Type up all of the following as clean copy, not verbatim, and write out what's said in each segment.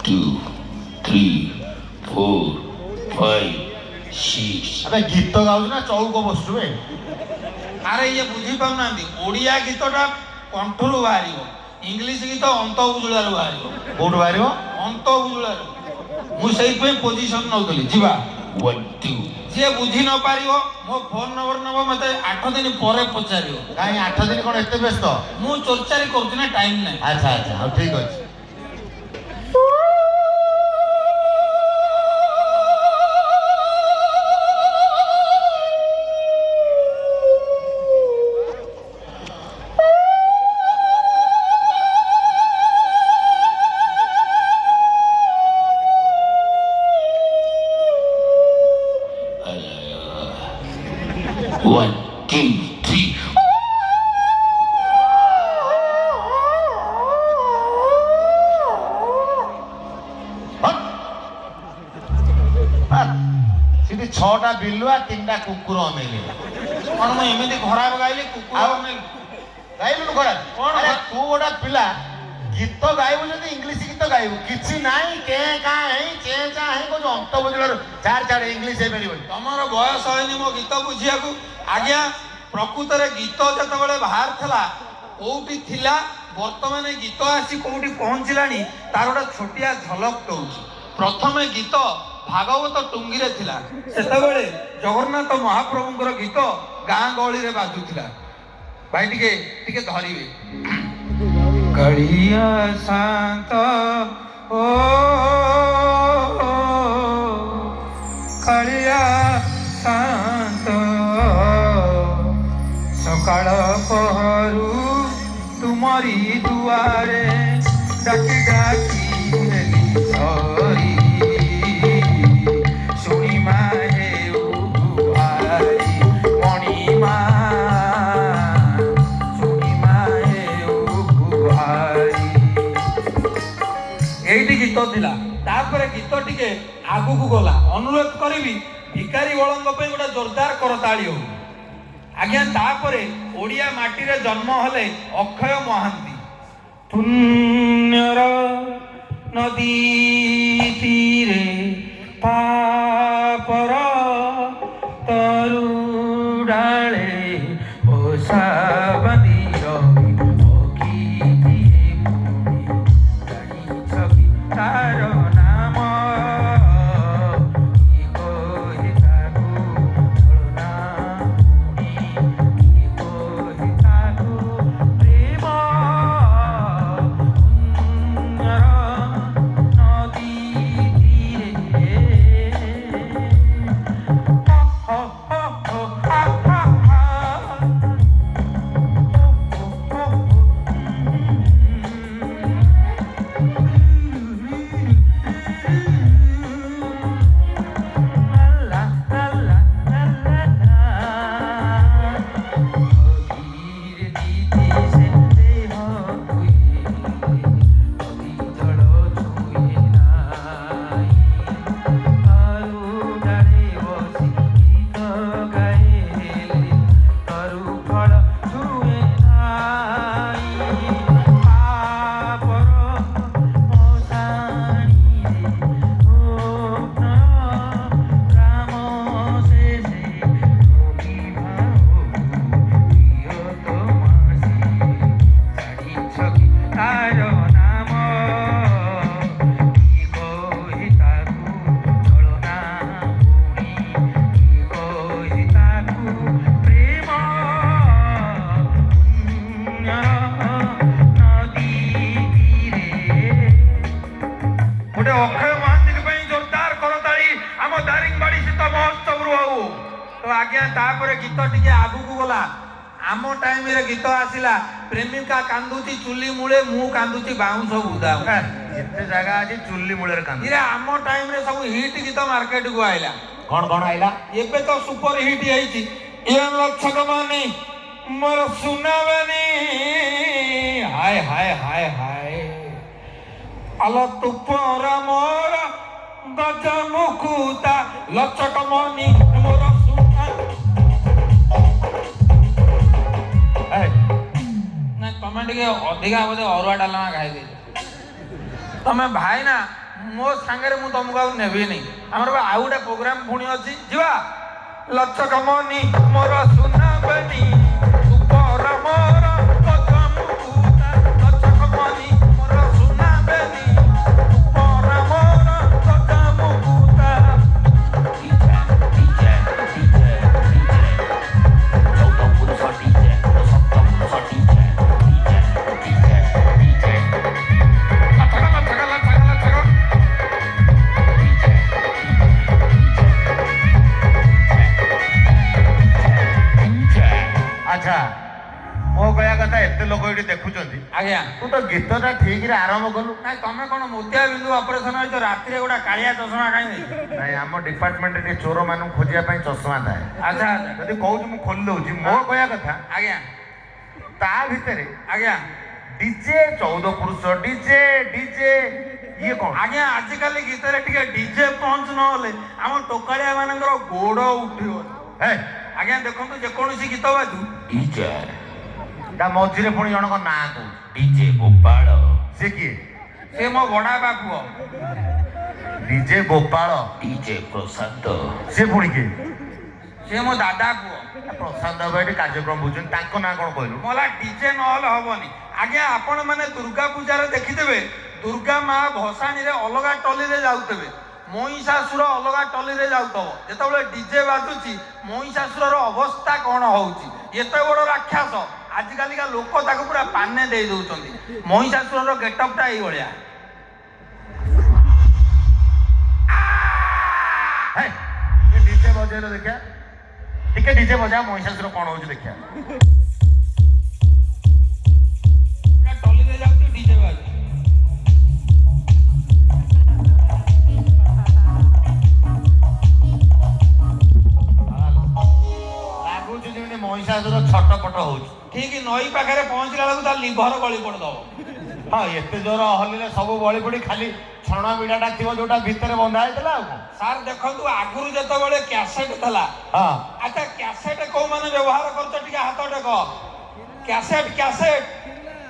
2 3 4 5 6 আরে গীত গাউଛୁ না চৌକ ବସୁଛୁ ବେ ଆରେ ଇଏ ବୁଝିପାରୁନାହାନ୍ତି ଓଡ଼ିଆ ଗୀତଟା କଣ୍ଠରୁ ବାହାରିବ, ଇଂଲିଶ ଗୀତ ଅନ୍ତ ବୁଜୁଳାରୁ ବାହାରିବ। କୋଉଠୁ ବାହାରିବ? ଅନ୍ତ ବୁଜୁଳାରୁ। ମୁଁ ସେଇଥିପାଇଁ ପୋଜିସନ୍ ନେଉଥିଲି ଯିବା। 1 2 ଯିଏ ବୁଝି ନ ପାରିବ ମୋ ଫୋନ୍ ନମ୍ବର ନେବ, ମୋତେ 8 ଦିନ ପରେ ପଚାରିବ। କାହିଁ 8 ଦିନ କ'ଣ ଏତେ ବ୍ୟସ୍ତ? ମୁଁ ଚୋରଚାରି କରୁଛି ନା, ଟାଇମ୍ ନାହିଁ। ଆଚ୍ଛା ଆଚ୍ଛା ହଉ ଠିକ୍ ଅଛି। One, two, three. ସେଠି 6ଟା ବିଲୁଆ 3ଟା କୁକୁର ଅନେଇଲେ। କ'ଣ ମୁଁ ଏମିତି ଖରାପ ଗାଇଲି? କୁକୁର ଅନେଇଲି। ଗାଇଲୁନୁ ଖରାପ? ଆରେ ତୁ ଗୋଟେ ପିଲା ଗୀତ ଗାଇବୁ ଯଦି ଇଂଲିଶ ଗୀତ ଗାଇବୁ, କିଛି ନାହିଁ କେଁ କାଁ ହେଇ ଚେଁ ଚାଁ ହେଇ କହୁଛୁ ଅନ୍ତ ବୁଝିଲାରୁ ଛାଡ଼ ଇଂଲିଶ ହେଇପାରିବନି। ତମର ବୟସ ହେଇନି ମୋ ଗୀତ ବୁଝିବାକୁ। ଆଜ୍ଞା, ପ୍ରକୃତରେ ଗୀତ ଯେତେବେଳେ ବାହାରିଥିଲା କୋଉଠି ଥିଲା, ବର୍ତ୍ତମାନ ଗୀତ ଆସି କୋଉଠି ପହଞ୍ଚିଲାଣି ତାର ଗୋଟେ ଛୋଟିଆ ଝଲକ ଦଉଛି। ପ୍ରଥମେ ଗୀତ ଭାଗବତ ଟୁଙ୍ଗିରେ ଥିଲା, ସେତେବେଳେ ଜଗନ୍ନାଥ ମହାପ୍ରଭୁଙ୍କର ଗୀତ ଗାଁ ଗହଳିରେ ବାଜୁଥିଲା। ଭାଇ ଟିକେ ଟିକେ ଧରିବେ। କାଳିଆ ଶାନ୍ତ ଓ କାଳିଆ ଶାନ୍ତ, ସକାଳ ପହରୁ ତୁମରି ଦୁଆରେ ଡାକି ଡାକି ହେଲି ସରି, ଶୁଣିମା ହେଉ ଗୁହାରି ମଣିମା, ଶୁଣିମା ହେଉ ଗୁହାରି। ଏଇଠି ଗୀତ ଥିଲା। ତାପରେ ଗୀତ ଟିକେ ଆଗକୁ ଗଲା। ଅନୁରୋଧ କରିବି ଭିକାରୀ ବଳଙ୍କ ପାଇଁ ଗୋଟେ ଜୋରଦାର କରତାଳି ହଉ। ଆଜ୍ଞା, ତାପରେ ଓଡ଼ିଆ ମାଟିରେ ଜନ୍ମ ହେଲେ ଅକ୍ଷୟ ମହାନ୍ତି। ପୁଣ୍ୟର ନଦୀ ତୀରେ ପାପର ତରୁଡ଼ାଳେ ଓଷା ବାନ୍ଧି ରହି ଅକିତିରେ ପୁଣି ଜାଣିଛବି ତାର ନାମ, କି କହି ତାକୁ ଚଳନା ପୁଣି, କି କହି ତାକୁ ପ୍ରେମ। ପୁଣ୍ୟର ନଦୀ ତୀରେ ହୋ ହୋ ହୋ ହା ହା ହା, ଗୋଟେ ଅକ୍ଷୟ ମହାନ୍ତିଙ୍କ ପାଇଁ ଜୋରଦାର କରତାଳି ଆମ ଦାରିଙ୍ଗବାଡ଼ି ଶୀତ ମହୋତ୍ସବରୁ ହଉ। ତ ଆଜ୍ଞା, ତାପରେ ଗୀତ ଟିକେ ଆଗକୁ ଗଲା। ଆମ ଟାଇମରେ ଗୀତ ଆସିଲା, ପ୍ରେମିକା କାନ୍ଦୁଛି ଚୁଲି ମୂଳେ, ମୁଁ କାନ୍ଦୁଛି ବାଉଁଶ ବୁଦା। ଏତେ ଜାଗା ଅଛି ଚୁଲି ମୂଳରେ କାନ୍ଦ। ଇରେ ଆମ ଟାଇମରେ ସବୁ ହିଟ୍ ଗୀତ ମାର୍କେଟକୁ ଆଇଲା। କ'ଣ କ'ଣ ଆଇଲା? ଏବେ ତ ସୁପର ହିଟ୍ ହେଇଛି। ଇଏ ଲକ୍ଷକ ମାନି ମୋର ସୁନାବାନି, ହାୟ ହାୟ ହାୟ ହାୟ, ଆଲ ତୁ ପରା ମୋର ଗଜ ମୁକୁତା, ଲକ୍ଷକ ମାନି ମୋର ସୁନା। ନା ତମେ ଟିକେ ଅଧିକା ବୋଧେ ଅରୁଆ ଡାଲମା ଖାଇଦେଇଛ। ତମେ ଭାଇ ନା ମୋ ସାଙ୍ଗରେ ମୁଁ ତମକୁ ଆଉ ନେବିନି। ଆମର ବା ଆଉ ଗୋଟେ ପ୍ରୋଗ୍ରାମ ପୁଣି ଅଛି, ଯିବା। ଲଚକମନି ମୋର ସୁନା ବେନି ଉପର ମୋର କଦମୁକୁତା, ଲଚକମନି ମୋର ସୁନା ବେନି ଉପର ମୋର କଦମୁକୁତା। ଆଚ୍ଛା ମୋ କହିବା କଥା ଏତେ ଲୋକ ଏଠି ଦେଖୁଛନ୍ତି, ଆଜ୍ଞା ତୁ ତ ଗୀତଟା ଠିକରେ ଆରମ୍ଭ କଲୁ। ନାଇଁ ତମେ କଣ ମୋତିଆ ବିନ୍ଦୁ ଅପରେସନ ହେଇଛ, ରାତିରେ ଗୋଟେ କାଳିଆ ଚଷମା କାହିଁ ନେଇଛ? ନାଇଁ ଆମ ଡିପାର୍ଟମେଣ୍ଟରେ ଟିକେ ଚୋର ମାନଙ୍କୁ ଖୋଜିବା ପାଇଁ ଚଷମା ଥାଏ। ଆଚ୍ଛା ଆଚ୍ଛା ଯଦି କହୁଛୁ ମୁଁ ଖୋଲି ଦଉଛି। ମୋ କହିବା କଥା ଆଜ୍ଞା ତା ଭିତରେ ଆଜ୍ଞା ଡିଜେ 14 ପୁରୁଷ ଡିଜେ ଡିଜେ ଇଏ କଣ? ଆଜ୍ଞା ଆଜିକାଲି ଗୀତରେ ଟିକେ ଡିଜେ ପହଞ୍ଚ ନହେଲେ ଆମ ଟୋକାଳିଆ ମାନଙ୍କର ଗୋଡ ଉଠିବ। ହେ ଆଜ୍ଞା ଦେଖନ୍ତୁ ଯେକୌଣସି ଗୀତ ବାଜୁ ଡିଜେ ତା ମଝିରେ ପୁଣି ଜଣଙ୍କ ନାଁ କହୁଛି। ଡିଜେ ଗୋପାଳ ସେ କିଏ? ସେ ମୋ ବଡାପା ପୁଅ। ଡିଜେ ଗୋପାଳ ଡିଜେ ପ୍ରଶାନ୍ତ ସେ ପୁଣି କିଏ? ସେ ମୋ ଦାଦା ପୁଅ। ପ୍ରଶାନ୍ତ ବାବୁ ଏଠି କାର୍ଯ୍ୟକ୍ରମ ବୁଝୁଛନ୍ତି, ତାଙ୍କ ନାଁ କଣ କହିଲୁ? ମଲା ଡିଜେ ନହେଲେ ହବନି। ଆଜ୍ଞା ଆପଣ ମାନେ ଦୁର୍ଗା ପୂଜାରେ ଦେଖିଥିବେ ଦୁର୍ଗା ମା ଭସାଣିରେ ଅଲଗା ଟଲିରେ ଯାଉଥିବେ, ମହିଷାସୁର ଅଲଗା ଟଲିରେ ଯାଉଥିବ। ଯେତେବେଳେ ଡିଜେ ବାଜୁଛି ମହିଷାସୁରର ଅବସ୍ଥା କଣ ହଉଛି? ଏତେ ବଡ ରାକ୍ଷସ ଆଜିକାଲିକା ଲୋକ ତାକୁ ପୁରା ପାନେ ଦେଇ ଦଉଛନ୍ତି। ମହିଷାସୁରର ଗେଟଅପଟା ଏଇଭଳିଆ। ହେ ଡିଜେ ବଜେଇଲ ଦେଖିଆ, ଟିକେ ଡିଜେ ବଜା, ମହିଷାସୁର କଣ ହଉଛି ଦେଖିଆ। ପୁରା ଟଲିରେ ଯାଉଛି ଡିଜେ ବାଜୁଛି। ଲାଗୁଛି ଯେମିତି ମହିଷାସୁର ଛଟପଟ ହଉଛି। ଠିକ ନଈ ପାଖରେ ପହଞ୍ଚିଲା ବେଳକୁ ତା ଲିଭର ଗଳି ପଡିଦବ। ହଁ ଏତେ ଜୋର ହଲିଲେ ସବୁ ବଳି ପଡି ଖାଲି ଛଣ ବିଡାଟା ଥିବ ଯୋଉଟା ଭିତରେ ବନ୍ଧା ହେଇଥିଲା ଆଉ କଣ। ସାର୍ ଦେଖନ୍ତୁ ଆଗରୁ ଯେତେବେଳେ କ୍ୟାସେଟ ଥିଲା, ହଁ ଆଚ୍ଛା କ୍ୟାସେଟ କୋଉମାନେ ବ୍ୟବହାର କରୁଛ ଟିକେ ହାତ ଟେକ। କ୍ୟାସେଟ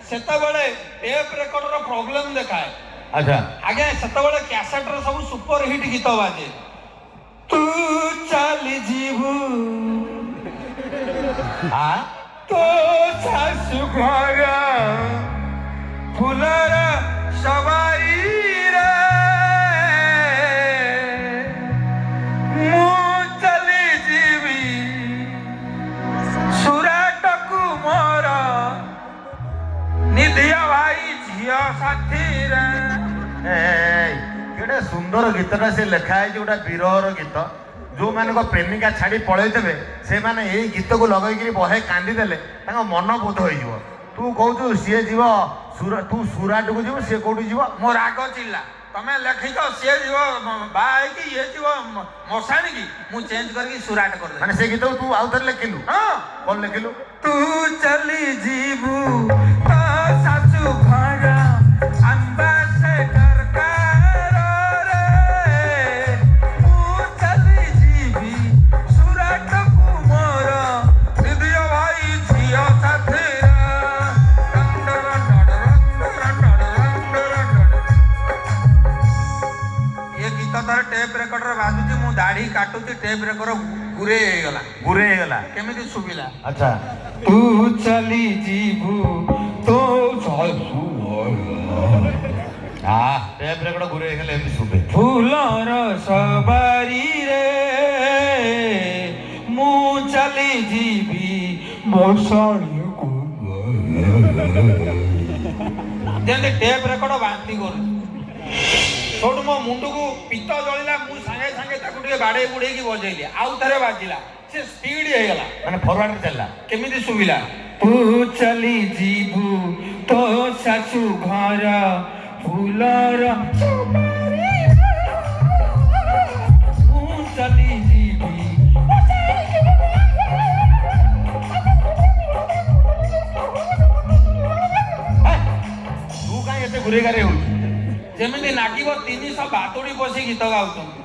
ସେତେବେଳେ ଟେପ ରେକର୍ଡର ପ୍ରୋବ୍ଲେମ ଦେଖାଏ। ଆଚ୍ଛା ଆଜ୍ଞା ସେତେବେଳେ କ୍ୟାସେଟର ସବୁ ସୁପର ହିଟ୍ ଗୀତ ବାଜେ। ତୁ ଚାଲି ଯିବୁ ତୋ ଶାଶୁ ଘର ଫୁଲର ସବାରିରେ ମୁଁ ଚାଲି ଯିବି ସୁରାଟକୁ ମୋର ନିଧିଆ ଭାଇ ଝିଅ ସାଥିରେ। କେଡେ ସୁନ୍ଦର ଗୀତଟା ସେ ଲେଖା ହେଇଛି, ଗୋଟେ ବିରହର ଗୀତ। ଯୋଉମାନଙ୍କ ପ୍ରେମିକା ଛାଡି ପଳେଇଥିବେ ସେମାନେ ଏଇ ଗୀତକୁ ଲଗେଇକିରି ବହେ କାନ୍ଦିଦେଲେ ତାଙ୍କ ମନ ବୋଧ ହେଇଯିବ। ତୁ କହୁଛୁ ସିଏ ଯିବ ତୁ ସୁରାଟକୁ ଯିବୁ, ସିଏ କୋଉଠି ଯିବ? ମୋ ରାଗ ଚିଲ୍ଲା ତମେ ଲେଖିଛ ସିଏ ଯିବ ବାହା ହେଇକି ଇଏ ଯିବ ମଶାଣି କି, ମୁଁ ଚେଞ୍ଜ କରିକି ସୁରାଟ କରିଦେବି। ମାନେ ସେ ଗୀତକୁ ତୁ ଆଉ ଥରେ ଲେଖିଲୁ? ହଁ କଣ ଲେଖିଲୁ? ତୁ ଚାଲି ଯିବୁ ତୋ ଶାଶୁ ଘର ଆମ୍ବାସେଡର କାରରେ ମୁଁ ଚାଲି ଯିବି ସୁରାଟକୁ ମୋର ଦିଦିଅ ଭାଇ ଝିଅ ସାଥିରେ। ଏ ଗୀତ ତାର ଟେପ ରେକର୍ଡର ବାଜୁଛି, ମୁଁ ଦାଢି କାଟୁଛି, ଟେପ ରେକର୍ଡର ଗୁରେଇ ହେଇଗଲା। କେମିତି ଶୁଭିଲା? ଆଚ୍ଛା ତୁ ଚାଲି ଯିବୁ ତୋ ଶାଶୁ ଟେପ ରେକର୍ଡ ଘୁରେ ହେଇଗଲେ ଏମିତି ଶୁଭେ। ଫୁଲର ସବାରିରେ ମୁଁ ଚାଲି ଯିବି ମଶାଣିକୁ। ଯେମିତି ଟେପ ରେକର୍ଡ ବାନ୍ତି କରୁଛି। ସେଇଠୁ ମୋ ମୁଣ୍ଡକୁ ପିତ୍ତ ଜଳିଲା, ମୁଁ ସାଙ୍ଗେ ସାଙ୍ଗେ ତାକୁ ଟିକେ ବାଡେଇ ବୁଡେଇକି ବଜେଇଲି, ଆଉ ଥରେ ବାଜିଲା, ସେ ସ୍ପିଡ ହେଇଗଲା, ମାନେ ଫରୱାର୍ଡ ଚାଲିଲା। କେମିତି ଶୁଭିଲା? ତୁ ଚାଲି ଯିବୁ ତୋ ଶାଶୁ ଘର ଫୁଲର ମୁଁ ଚାଲି ଯିବି। ତୁ କାହିଁ ଏତେ ଘୁରେ ଘାରେ ହଉଛୁ? ଯେମିତି ନାଗିବ 300 ବାତୁଡି ବସି ଗୀତ ଗାଉଛନ୍ତି।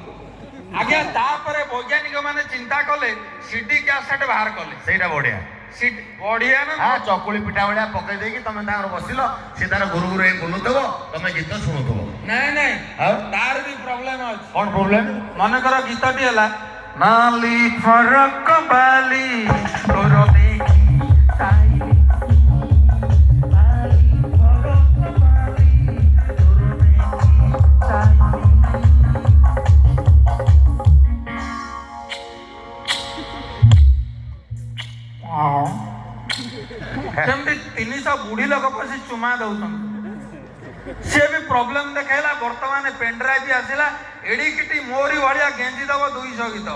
ଆଜ୍ଞା ତାପରେ ବୈଜ୍ଞାନିକ ମାନେ ଚିନ୍ତା କଲେ ସିଡି କ୍ୟାସେଟ ବାହାର କଲେ। ସେଇଟା ବଢିଆ। ସିଟ୍ ବଢିଆ ନା ହଁ ଚକୁଳି ପିଠା ଭଳିଆ ପକେଇ ଦେଇକି ତମେ ତାଙ୍କର ବସିଲ, ସେ ତାର ଗୁରୁ ଗୁରୁ ହେଇ ବୁଲୁଥିବ, ତମେ ଗୀତ ଶୁଣୁଥିବ। ନାଇଁ ନାଇଁ ଆଉ ତାର ବି ପ୍ରୋବ୍ଲେମ ଅଛି। କଣ ପ୍ରୋବ୍ଲେମ? ମନେକର ଗୀତଟି ହେଲା ନାଲି ଫରକ ବାଲି ତୋର ଦେଖି ସାଇଲି, ନାଲି ଫରକ ବାଲି ତୋର ଦେଖି ସାଇଲି। ସେମିତି 300 ବୁଢୀ ଲୋକ ବସି ଚୁମା ଦଉଛନ୍ତି। ସିଏ ବି ପ୍ରୋବ୍ଲେମ ଦେଖେଇଲା। ବର୍ତ୍ତମାନ ପେନଡ୍ରାଇଭ ଆସିଲା, ଏଡିକିଟି ମୋରି ଭଳିଆ ଗେଞ୍ଜି ଦବ 200 ଗୀତ।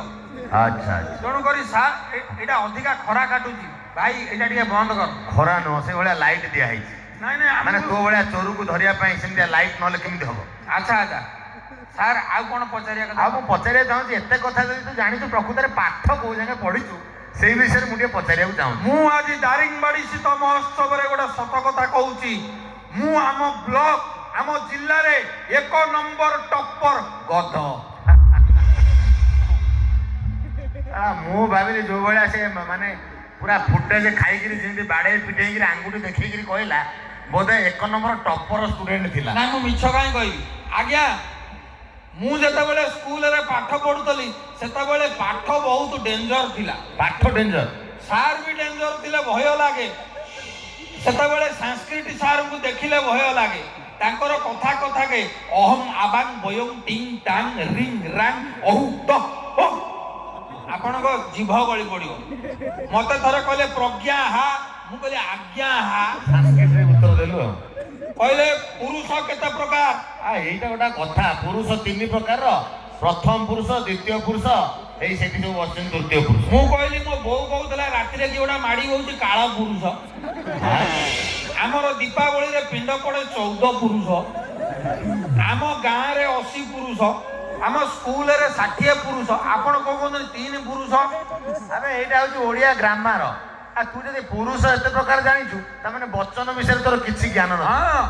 ଆଚ୍ଛା ଆଚ୍ଛା। ତେଣୁକରି ସାର୍ ଏଇଟା ଅଧିକା ଖରା କାଟୁଛି ଭାଇ, ଏଇଟା ଟିକେ ବନ୍ଦ କର। ଖରା ନୁହଁ, ସେ ଭଳିଆ ଲାଇଟ୍ ଦିଆ ହେଇଛି। ନାଇଁ ନାଇଁ ମାନେ ତୋ ଭଳିଆ ଚୋରକୁ ଧରିବା ପାଇଁ ସେମିତିଆ ଲାଇଟ୍ ନହେଲେ କେମିତି ହବ? ଆଚ୍ଛା ଆଚ୍ଛା ସାର୍ ଆଉ କଣ ପଚାରିବା କଥା? ଆଉ ମୁଁ ପଚାରିବାକୁ ଚାହୁଁଛି, ଏତେ କଥା ଯଦି ତୁ ଜାଣିଛୁ, ପ୍ରକୃତରେ ପାଠ କୋଉ ଯାଏଁ ପଢିଛୁ ସେଇ ବିଷୟରେ ମୁଁ ଟିକେ ପଚାରିବାକୁ ଚାହୁଁଛି। ମୁଁ ଆଜି ଦାରିଙ୍ଗବାଡି ଶୀତ ମହୋତ୍ସବରେ ଗୋଟେ ସତ କଥା କହୁଛି। ମୁଁ ଆମ ବ୍ଲକ, ଆମ ଜିଲ୍ଲାରେ 1 ନମ୍ବର ଟପ୍ପର ଗଧ। ମୁଁ ଭାବିଲି ଯୋଉ ଭଳିଆ ସେ ମାନେ ପୁରା ଫୁଟେଜ ଖାଇକିରି ଯେମିତି ବାଡେଇ ପିଟେଇକିରି ଆଙ୍ଗୁଠି ଦେଖେଇକିରି କହିଲା, ବୋଧେ 1 ନମ୍ବର ଟପର ଷ୍ଟୁଡେଣ୍ଟ ଥିଲା। ନାଇଁ ମୁଁ ମିଛ କାହିଁ କହିବି ଆଜ୍ଞା। ମୁଁ ଯେତେବେଳେ ସ୍କୁଲରେ ପାଠ ପଢୁଥିଲି ସେତେବେଳେ ପାଠ ବହୁତ ଡେଞ୍ଜର ଥିଲା। ପାଠ ଡେଞ୍ଜର? ସାର୍ ବି ଡେଞ୍ଜର ଥିଲେ, ଭୟ ଲାଗେ। ସେତେବେଳେ ସାଂସ୍କ୍ରିଟ ସାର୍ଙ୍କୁ ଦେଖିଲେ ଭୟ ଲାଗେ। ତାଙ୍କର କଥା କଥାକେ ଅହମ ଆବାଙ୍ଗ ବୟଂ ଟିଂ ଟାଙ୍ଗ ରିଙ୍ଗ ରାଙ୍ଗ ଅହୁ ତ ହୋ, ଆପଣଙ୍କ ଜିଭ ଗଳି ପଡିବ। ମତେ ଥରେ କହିଲେ ପ୍ରଜ୍ଞା ହା, ମୁଁ କହିଲି ଆଜ୍ଞା ହା। ସାଂସ୍କ୍ରିଟରେ ଉତ୍ତର ଦେଲୁ ଆଉ। କହିଲେ ପୁରୁଷ କେତେ ପ୍ରକାର? ଏଇଟା ଗୋଟେ କଥା, ପୁରୁଷ 3 ପ୍ରକାରର, ପ୍ରଥମ ପୁରୁଷ, ଦ୍ୱିତୀୟ ପୁରୁଷ, ଏଇ ସେଠି ସବୁ ବସିଛନ୍ତି ତୃତୀୟ ପୁରୁଷ। ମୁଁ କହିଲି, ମୋ ବୋଉ କହୁଥିଲା ରାତିରେ କିଏ ଗୋଟେ ମାଡି ହଉଛି କାଳ ପୁରୁଷ। ଆମର ଦୀପାବଳିରେ ପିଣ୍ଡ ପଡେ 14 ପୁରୁଷ, ଆମ ଗାଁରେ 80 ପୁରୁଷ, ଆମ ସ୍କୁଲରେ 60 ପୁରୁଷ। ଆପଣ କଣ କହୁଛନ୍ତି 3 ପୁରୁଷ? ଆରେ ଏଇଟା ହଉଛି ଓଡିଆ ଗ୍ରାମାର। ତୁ ଯଦି ପୁରୁଷ ଏତେ ପ୍ରକାର ଜାଣିଛୁ, ତାମାନେ ବଚନ ବିଷୟରେ ତୋର କିଛି ଜ୍ଞାନ ନାହିଁ। ହଁ,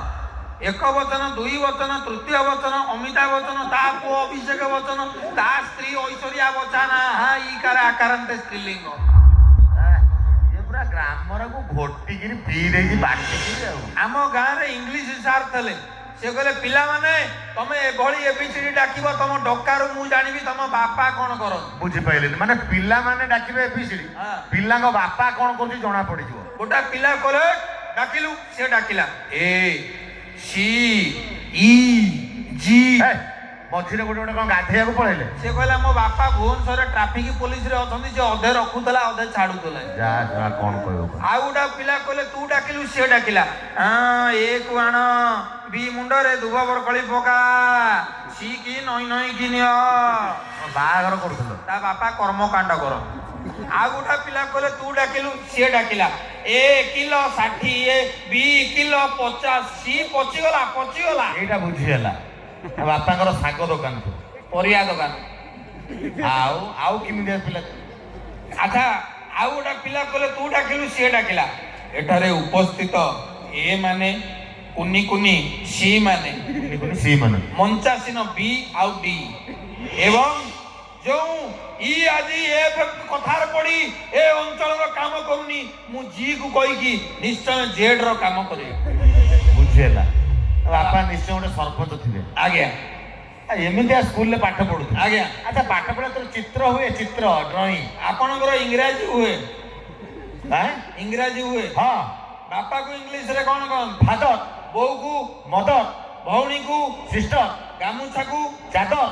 1 ବଚନ, 2 ବଚନ, ତୃତୀୟ ବଚନ, ଅମିତା ବଚନ, ତା ପୁଅ ଅଭିଷେକ ବଚନ, ତା ସ୍ତ୍ରୀ ଐଶ୍ୱର୍ଯ୍ୟା ବଚନ, ଇକାର ଆକାରାନ୍ତେ ସ୍ତ୍ରୀଲିଙ୍ଗ। ପୁରା ଗ୍ରାମରକୁ ଘୋଟିକିରି ପିଇ ଦେଇକି ବାଟିକିରି ଆଉ। ଆମ ଗାଁରେ ଇଂଲିଶ ସାର୍ ଥିଲେ। ସେ କହିଲେ ପିଲାମାନେ ତମେ ଏଭଳି ଏବିସିଡି ଡାକିବ, ତମ ଡକାରୁ ମୁଁ ଜାଣିବି ତମ ବାପା କଣ କରନ୍ତି। ବୁଝିପାରିଲେନି? ମାନେ ପିଲାମାନେ ଡାକିବେ ଏବିସିଡି, ପିଲାଙ୍କ ବାପା କଣ କରୁଛି ଜଣା ପଡିଯିବ। ଗୋଟା ପିଲା କଲେ ଡାକିଲୁ, ସେ ଡାକିଲା ଏ ସି ଇ ଜି। ମଝିରେ ଗୋଟେ କଣ ଗାଧେଇବାକୁ ପଳେଇଲେ? ସେ କହିଲା ମୋ ବାପା ଭୁବନେଶ୍ୱରରେ ଟ୍ରାଫିକ ପୋଲିସରେ ଅଛନ୍ତି, ସେ ଅଧେ ରଖୁଥିଲା ଅଧେ ଛାଡୁଥିଲା। ଯା କଣ କହିବ। ଆଉ ଗୋଟେ ପିଲା କହିଲେ ତୁ ଡାକିଲୁ, ସିଏ ଡାକିଲା ଏ କୁ ଆଣ, ବି ମୁଣ୍ଡରେ ଦୁବ ବରକଳି ପକା, ସି କି ନଈ ନଈ କି ନିଅ। ବାହାଘର କରୁଥିଲ? ତା ବାପା କର୍ମକାଣ୍ଡ କର। ଆଉ ଗୋଟେ ପିଲା କହିଲେ ତୁ ଡାକିଲୁ, ସିଏ ଡାକିଲା ଏ କିଲୋ 60, ବି କିଲୋ 50, ସି ପଚିଗଲା। ଏଇଟା ବୁଝିହେଲା। ବାପାଙ୍କର ଶାଗ ଦୋକାନ, ପରିବା ଦୋକାନ। ଆଉ କେମିତିଆ ପିଲା? ଆଚ୍ଛା, ଆଉ ଗୋଟେ ପିଲା କହିଲେ ତୁ ଡାକିଲୁ, ସିଏ ଡାକିଲା ଏଠାରେ ଉପସ୍ଥିତ ଏ ମାନେ କୁନି କୁନି ସି ମାନେ ମଞ୍ଚାସୀନ ବି ଆଉ ଡି ଏବଂ ଯେଉଁ ଇ ଆଜି ଏ କଥାରେ ପଡି ଏ ଅଞ୍ଚଳର କାମ କରୁନି, ମୁଁ ଜି କୁ କହିକି ନିଶ୍ଚୟ ଜେଡ୍ ର କାମ କରିବି। ବୁଝିହେଲା। ବାପା ନିଶ୍ଚୟ ଗୋଟେ ସରପଞ୍ଚ ଥିବେ। ଆଜ୍ଞା। ଏମିତିଆ ସ୍କୁଲରେ ପାଠ ପଢୁଛୁ? ଆଜ୍ଞା। ଆଚ୍ଛା, ପାଠ ପଢା ତୋର ଚିତ୍ର ହୁଏ? ଚିତ୍ର ଡ୍ରଇଂ? ଆପଣଙ୍କର ଇଂରାଜୀ ହୁଏ? ଇଂରାଜୀ ହୁଏ? ହଁ। ବାପାକୁ ଇଂଲିଶରେ କଣ କହନ୍ତି? ଫାଦର। ବୋଉକୁ ମଦର। ଭଉଣୀକୁ ସିଷ୍ଟର। ଗାମୁଛାକୁ ଚାଦର।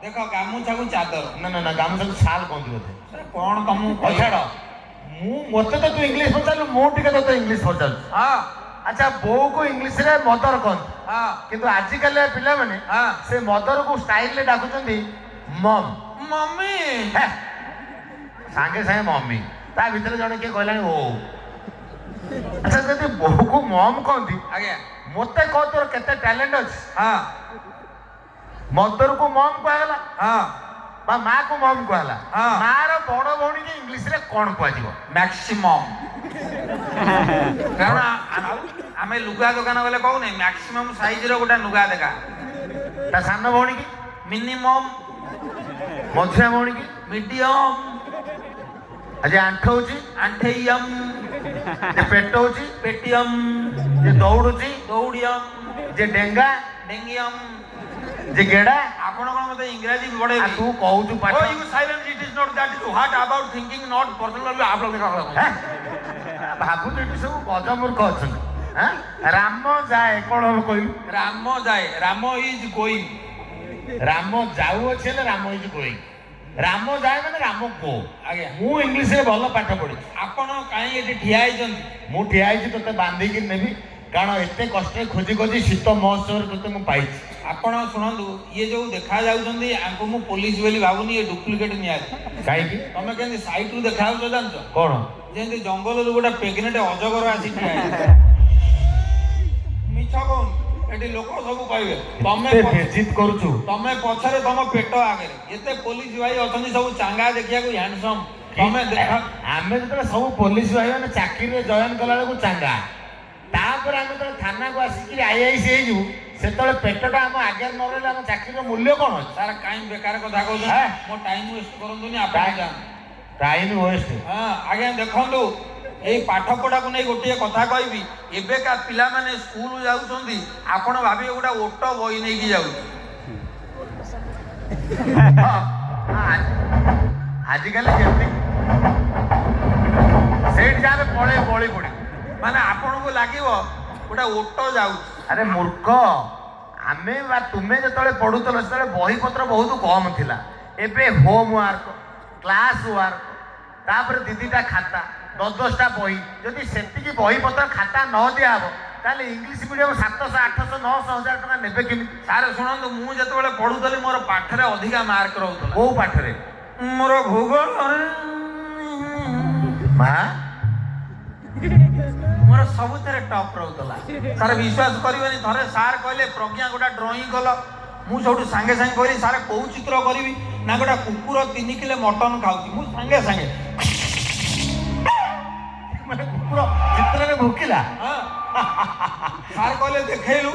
ଦେଖ ଗାମୁଛାକୁ ଚାଦର। ନା ଗାମୁଛାକୁ ଶାଲ କହନ୍ତି ବୋଧେ। କଣ ତମକୁ ଛାଡ, ମତେ ତ ତୁ ଇଂଲିଶ ପଚାରିଲୁ, ମୁଁ ଟିକେ ତତେ ଇଂଲିଶ ପଚାରୁଛି। ହଁ। ଆଚ୍ଛା, ବୋଉକୁ ଇଂଲିଶରେ ମଦର କହନ୍ତି, କିନ୍ତୁ ଆଜିକାଲି ପିଲାମାନେ ସେ ମଦରକୁ ଷ୍ଟାଇଲରେ ଡାକୁଛନ୍ତି ମମ୍। ମମି। ସାଙ୍ଗେ ସାଙ୍ଗେ ମମି। ତା ଭିତରେ ଜଣେ କିଏ କହିଲାଣି ଓ। ଆଚ୍ଛା, ଯଦି ବୋଉକୁ ମମ୍ କହନ୍ତି, ଆଜ୍ଞା, ମତେ କହ ତୋର କେତେ ଟ୍ୟାଲେଣ୍ଟ ଅଛି। ମଦରକୁ ମମ୍ କୁହାଗଲା, ବା ମା କୁ ମମ୍ କୁହାଗଲା, ମାର ବଡ ଭଉଣୀକି ଇଂଲିଶରେ କଣ କୁହାଯିବ? ମ୍ୟାକ୍ସିମମ୍। କାରଣ ଆମେ ଲୁଗା ଦୋକାନ ଗଲେ କହୁନି ମ୍ୟାକ୍ସିମମ୍ ସାଇଜର ଗୋଟେ ଲୁଗା ଦେଖା। ତା ସାନ ଭଉଣୀ କି ମିନିମମ୍, ମଝିଆ ଭଉଣୀ କି ମିଡିୟମ, ଆଜି ଆଣ୍ଠ ହଉଛି, ଆଣ୍ଠେଇୟମ୍ ଯେ ପେଟ ହଉଛି, ପେଟିୟମ୍ ଯେ ଦୌଡୁଛି, ଦୌଡ଼ିୟମ୍ ଯେ ଡେଙ୍ଗା, ଡେଙ୍ଗିୟମ୍। ଯେ ଗେଡା। ଆପଣ କଣ ମତେ ଇଂରାଜୀ ଆଉ ପଢେଇବେ? ତୁ କହୁଛୁ ପାଠ। Oh, you silent, it is not that. What about thinking, not personal? ହେଁ? ଭାବୁଛୁ ଏଠି ସବୁ ଗଜମୂର୍ଖ ଅଛନ୍ତି। ହେଁ? ରାମ ଯାଏ କଣ ହବ କହିଲୁ? ରାମ ଯାଏ, ରାମ ଇଜ ଗୋଇଂ। ରାମ ଯାଉଅଛି ହେଲେ ରାମ ଇଜ ଗୋଇଂ। ରାମ ଯାଏ ମାନେ ରାମ ଗୋ। ଆଜ୍ଞା। ମୁଁ ଇଂଲିଶରେ ଭଲ ପାଠ ପଢିଛି। ଆପଣ କାହିଁ ଏଠି ଠିଆ ହେଇଛନ୍ତି? ମୁଁ ଠିଆ ହେଇଛି ତୋତେ ବାନ୍ଧିକି ନେବି, କାରଣ ଏତେ କଷ୍ଟରେ ଖୋଜି ଖୋଜି ଶୀତ ମହୋତ୍ସବରେ ତୋତେ ମୁଁ ପାଇଛି। ଆପଣ ଶୁଣନ୍ତୁ, ଇଏ ଯୋଉ ଦେଖା ଯାଉଛନ୍ତି ଆଙ୍କୁ ମୁଁ ପୋଲିସ ବୋଲି ଭାବୁନି, ଏ ଡୁପ୍ଲିକେଟ ନିଆଛି। କାହିଁକି? ତମେ କେମିତି ସାଇଟରୁ ଦେଖା ଯାଉଛ ଜାଣିଛ? କଣ? ଯେମିତି ଜଙ୍ଗଲରୁ ଗୋଟେ ପ୍ରେଗନେଣ୍ଟ ଅଜଗର ଆସି ଠିଆ ହେଇଛି। ମିଛ କହୁନି, ଏଠି ଲୋକ ସବୁ କହିବେ ତମେ ବେଜିତ କରୁଛୁ। ତମେ ପଛରେ ତମ ପେଟ ଆଗରେ। ଏତେ ପୋଲିସ ଭାଇ ଅଛନ୍ତି ସବୁ ଚାଙ୍ଗା ଦେଖିବାକୁ ହ୍ୟାଣ୍ଡସମ୍। ତମେ ଦେଖ, ଆମେ ଯେତେବେଳେ ସବୁ ପୋଲିସ ଭାଇ ମାନେ ଚାକିରିରେ ଜଏନ କଲା ବେଳକୁ ଚାଙ୍ଗା, ତାପରେ ଆମେ ଯେତେବେଳେ ଥାନାକୁ ଆସିକି ଆଇଆଇସି ହେଇଯିବୁ, ସେତେବେଳେ ପେଟଟା ଆମ ଆଗରେ ନ ରହିଲେ ଆମ ଚାକିରିର ମୂଲ୍ୟ କଣ ଅଛି? ସାର୍ କାହିଁ ବେକାର କଥା କହୁଛନ୍ତି? ହେ? ମୋ ଟାଇମ ୱେଷ୍ଟ କରନ୍ତୁନି, ଆପଣ ଯାଆନ୍ତୁ। Time waste. ହଁ ଆଜ୍ଞା, ଦେଖନ୍ତୁ ଏଇ ପାଠ ପଢାକୁ ନେଇ ଗୋଟିଏ କଥା କହିବି। ଏବେକା ପିଲାମାନେ ସ୍କୁଲ ଯାଉଛନ୍ତି, ଆପଣ ଭାବିବେ ଗୋଟେ ଓଟ ବହି ନେଇକି ଯାଉଛି। ଆଜିକାଲି ଯେମିତି ସେଇଠି ଯାହା ପଳେଇ ବଳି ପଡିବ, ମାନେ ଆପଣଙ୍କୁ ଲାଗିବ ଗୋଟେ ଓଟ ଯାଉଛି। ଆରେ ମୂର୍ଖ, ଆମେ ବା ତୁମେ ଯେତେବେଳେ ପଢୁଥିଲ ସେତେବେଳେ ବହିପତ୍ର ବହୁତ କମ ଥିଲା। ଏବେ ହୋମ ୱାର୍କ, କ୍ଲାସ ୱାର୍କ, ତାପରେ ଦିଦିଟା ଖାତା, 10-10ଟା ବହି। ଯଦି ସେତିକି ବହିପତ୍ର ଖାତା ନ ଦିଆହବ ତାହେଲେ ଇଂଲିଶ ମିଡିୟମ 700, 800, 900, 1000 ଟଙ୍କା ନେବେ କେମିତି? ସାର୍ ଶୁଣନ୍ତୁ, ମୁଁ ଯେତେବେଳେ ପଢୁଥିଲି ମୋର ପାଠରେ ଅଧିକା ମାର୍କ ରହୁଥିଲା। କୋଉ ପାଠରେ? ମୋର ଭୂଗୋଳରେ, ମା ମୋର ସବୁଥିରେ ଟପ୍ ରହୁଥିଲା। ସାର୍ ବିଶ୍ୱାସ କରିବେନି, ଥରେ ସାର୍ କହିଲେ ପ୍ରଜ୍ଞା ଗୋଟେ ଡ୍ରଇଂ କଲ। ମୁଁ ସବୁଠୁ ସାଙ୍ଗେ ସାଙ୍ଗେ କହିଲି ସାର୍ କୋଉ ଚିତ୍ର କରିବି? ନା ଗୋଟେ କୁକୁର 3 କିଲୋ ମଟନ ଖାଉଛି। ମୁଁ ସାଙ୍ଗେ ସାଙ୍ଗେ ମାନେ କୁକୁର ଚିତ୍ରରେ ଭୋକିଲା। ହଁ। ସାର୍ କହିଲେ ଦେଖେଇଲୁ।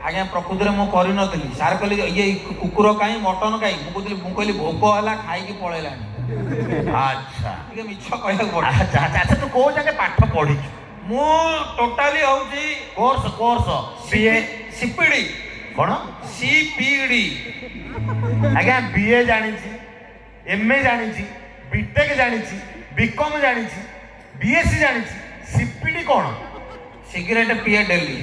ଆଜ୍ଞା ପ୍ରକୃତିରେ ମୁଁ କରିନଥିଲି। ସାର୍ କହିଲେ ଇଏ କୁକୁର କାହିଁ ମଟନ କାହିଁ? ମୁଁ କହିଲି ଭୋକ ହେଲା, ଖାଇକି ପଳେଇଲାଣି। ଆଚ୍ଛା, ଟିକେ ମିଛ କହିବାକୁ ପଡେ। ଆଚ୍ଛା ଆଚ୍ଛା, ତୁ କୋଉ ଜାଗା ପାଠ ପଢିଛୁ? ମୁଁ ଟୋଟାଲି ହଉଛି କୋର୍ସ ବିଏ ସିପିଡି। କଣ? ସିପିଡି। ଆଜ୍ଞା ବିଏ ଜାଣିଛି, ଏମଏ ଜାଣିଛି, ବିଟେକ୍ ଜାଣିଛି, ବିକମ୍ ଜାଣିଛି, ବିଏସସି ଜାଣିଛି, ସିପିଡି କଣ? ସିଗାରେଟ ପିଏ ଡେଲି।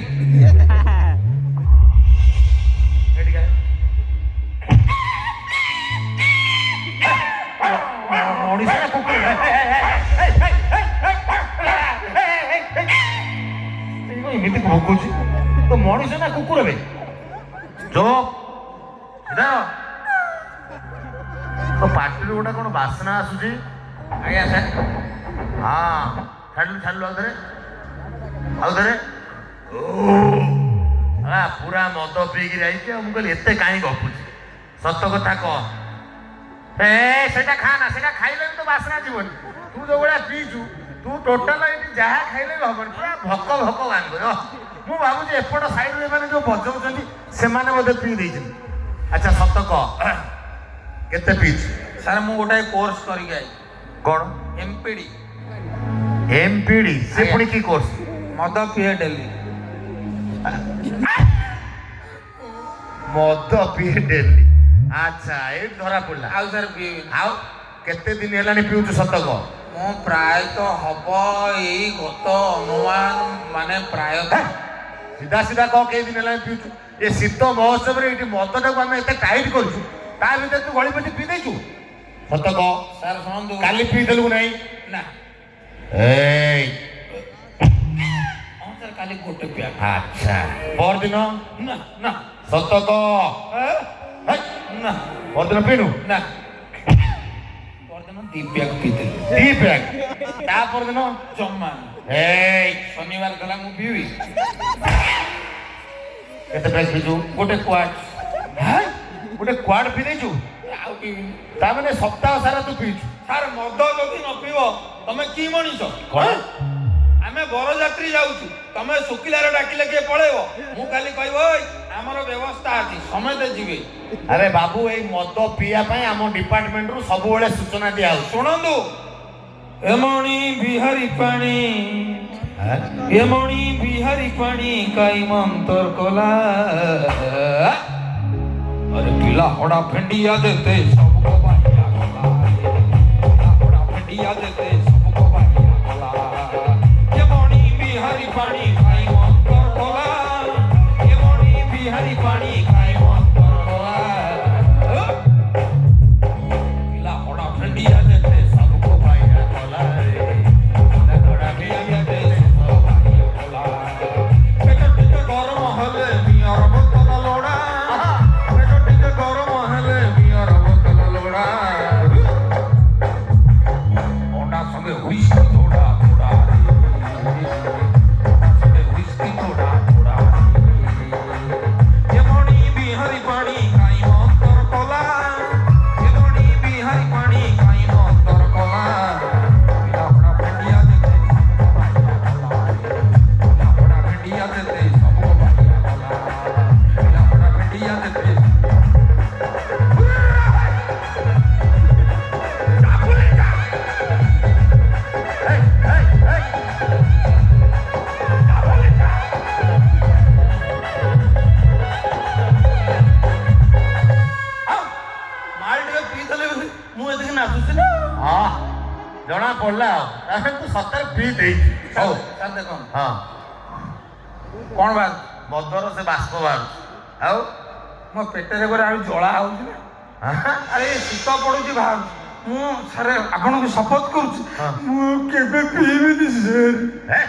ମଣିଷ ନା କୁକୁର? ଏମିତି ଭୋଗୁଛି ତ ମଣିଷ ନା କୁକୁର? ବେ ଚୋପ, ତ ପାଟିରୁ ଗୋଟେ କଣ ବାସ୍ନା ଆସୁଛି? ଆଜ୍ଞା ସାର୍। ହଁ, ଛାଡ଼ିଲୁ ଆଉ ଥରେ। ପୁରା ମଦ ପିଇକି ଯାଇଛି। ଆଉ ମୁଁ କହିଲି ଏତେ କାହିଁ ଗପୁଛି, ସତ କଥା କହ। ସେଇଟା ଖା ନା, ସେଇଟା ଖାଇଲେ ବି ତ ବାସ୍ନା ଯିବନି। ତୁ ଯୋଉ ଭଳିଆ ପିଇଛୁ, ତୁ ଟୋଟାଲ ଏଠି ଯାହା ଖାଇଲେ ବି ହବନି, ପୁରା ଭକ ଭକ ବାନ୍ଧିବ। ମୁଁ ଭାବୁଛି ଏପଟ ସାଇଡରେ ଏମାନେ ଯୋଉ ବଜଉଛନ୍ତି ସେମାନେ ବୋଧେ ପିଇ ଦେଇଛନ୍ତି। ଆଚ୍ଛା ସତ କହ, କେତେ ପିଇଛୁ? ସାର୍ ମୁଁ ଗୋଟେ କୋର୍ସ କରିକି ଆଇଛି। କଣ? ଏମ୍ପିଡି। ଏମ୍ପିଡି? ସେ ପୁଣି କି କୋର୍ସ? ମଦ ପିଏ ଡେଲି। ମଦ ପିଏ ଡେଲି? ଆଚ୍ଛା, ଏଇଠି ଧରା ପଡିଲା। ଆଉ ସାର୍ ପିଇବି। ଆଉ କେତେ ଦିନ ହେଲାଣି ପିଉଛୁ ସତ କହ? ମୁଁ ପ୍ରାୟତଃ ହବ ଏଇ ଗତ ଅନୁମାନ ମାନେ ପ୍ରାୟତଃ। ସିଧା ସିଧା କହ କେଇ ଦିନ ହେଲାଣି ପିଉଛୁ? ଏ ଶୀତ ମହୋତ୍ସବରେ ଏଇଠି ମଦଟାକୁ ଆମେ ଏତେ ଟାଇଟ୍ କରୁଛୁ, ତା ଭିତରେ ତୁ ଗଳି ପଟି ପିଇ ଦେଇଛୁ? ସତ କହ। ସାର୍ ଶୁଣନ୍ତୁ, କାଲି ପିଇଦେଲୁ ନାହିଁ? ନା। ଏଇ ହଁ ସାର୍ କାଲି ଗୋଟେ ପିଆ। ଆଚ୍ଛା, ପରଦିନ? ନା ନା। ସତ କହ। ନା ପରଦିନ ପିଇନୁ? ନା। ପରଦିନ 2 ପ୍ୟାକ୍ ପିଇଥିଲି। 2 ପ୍ୟାକ୍? ତା ପରଦିନ? ଜମା। ଏଇ ଶନିବାର ଥିଲା ମୁଁ ପିଇବି। କେତେ ପ୍ୟାକ୍ ପିଇଛୁ? ଗୋଟେ କ୍ୱାର୍ଟ। ଗୋଟେ କ୍ୱାର୍ଟ ପିଇ ଦେଇଛୁ? ଆଉ ପିଇବିନି। ତା ମାନେ ସପ୍ତାହ ସାରା ତୁ ପିଇଛୁ? ସାର୍ ମଦ ଯଦି ନ ପିଇବ ତମେ କି ମଣିଷ? କଣ? ଆମେ ବରଯାତ୍ରୀ ଯାଉଛୁ, ତମେ ଶୁଖିଲାରେ ଡାକିଲେ କିଏ ପଳେଇବ? ମୁଁ ଖାଲି କହିବ ଆମର ବ୍ୟବସ୍ଥା ଅଛି, ସମସ୍ତେ ଯିବେ। ଆରେ ବାବୁ, ଏଇ ମଦ ପିଇବା ପାଇଁ ଆମ ଡିପାର୍ଟମେଣ୍ଟରୁ ସବୁବେଳେ ସୂଚନା ଦିଆହଉଛି। ଶୁଣନ୍ତୁ, এমনি বিহারি পানি এমনি বিহারি পানি কাই মন্তর কলা अरे पीला होड़ा फेंडिया देते सबको बाहिया गला पीला होड़ा फेंडिया देते सबको बाहिया गला ये मोनी बिहारी पानी खाई मंतर कोला ये मोनी बिहारी पानी खाई मंतर कोला पीला होड़ा फेंडिया देते सबको बाहिया गला पीला होड़ा फेंडिया देते सबको बाहिया गला पेट टिके गरम हले मियार बोतल लोड़ा गरम हेले मियार बोतल लोड़ा ओंडा संगे हुइस्की थोड़ा थोड़ा ओंडा संगे हुइस्की थोड़ा थोड़ा ये मोनी बिहारी पानी खाई मंतर कोला ये मोनी बिहारी पानी खाई मंतर कोला पीला होड़ा फेंडिया देते सबको बाहिया गला पीला होड़ा फेंडिया देते सबको बाहिया गला पीला होड़ा फेंडिया देते ହଁ ଜଣା ପଡିଲା ଆଉ ତାହେଲେ ତୁ ସତରେ ପିଇ ଦେଇଛୁ ହଉ ଦେଖ ହଁ କଣ ବାଦ ମଦର ସେ ବାଷ୍ପ ବାହାରୁଛି ଆଉ ମୋ ପେଟରେ ପରେ ଆଉ ଜଳା ହଉଛି ନା ଆରେ ଶୀତ ପଡୁଛି ବାହାରୁଛି ମୁଁ ସାରେ ଆପଣଙ୍କୁ ଶପଥ କରୁଛି ହଁ। ମୁଁ କେବେ ପିଇବିନି ସାର୍ ହେ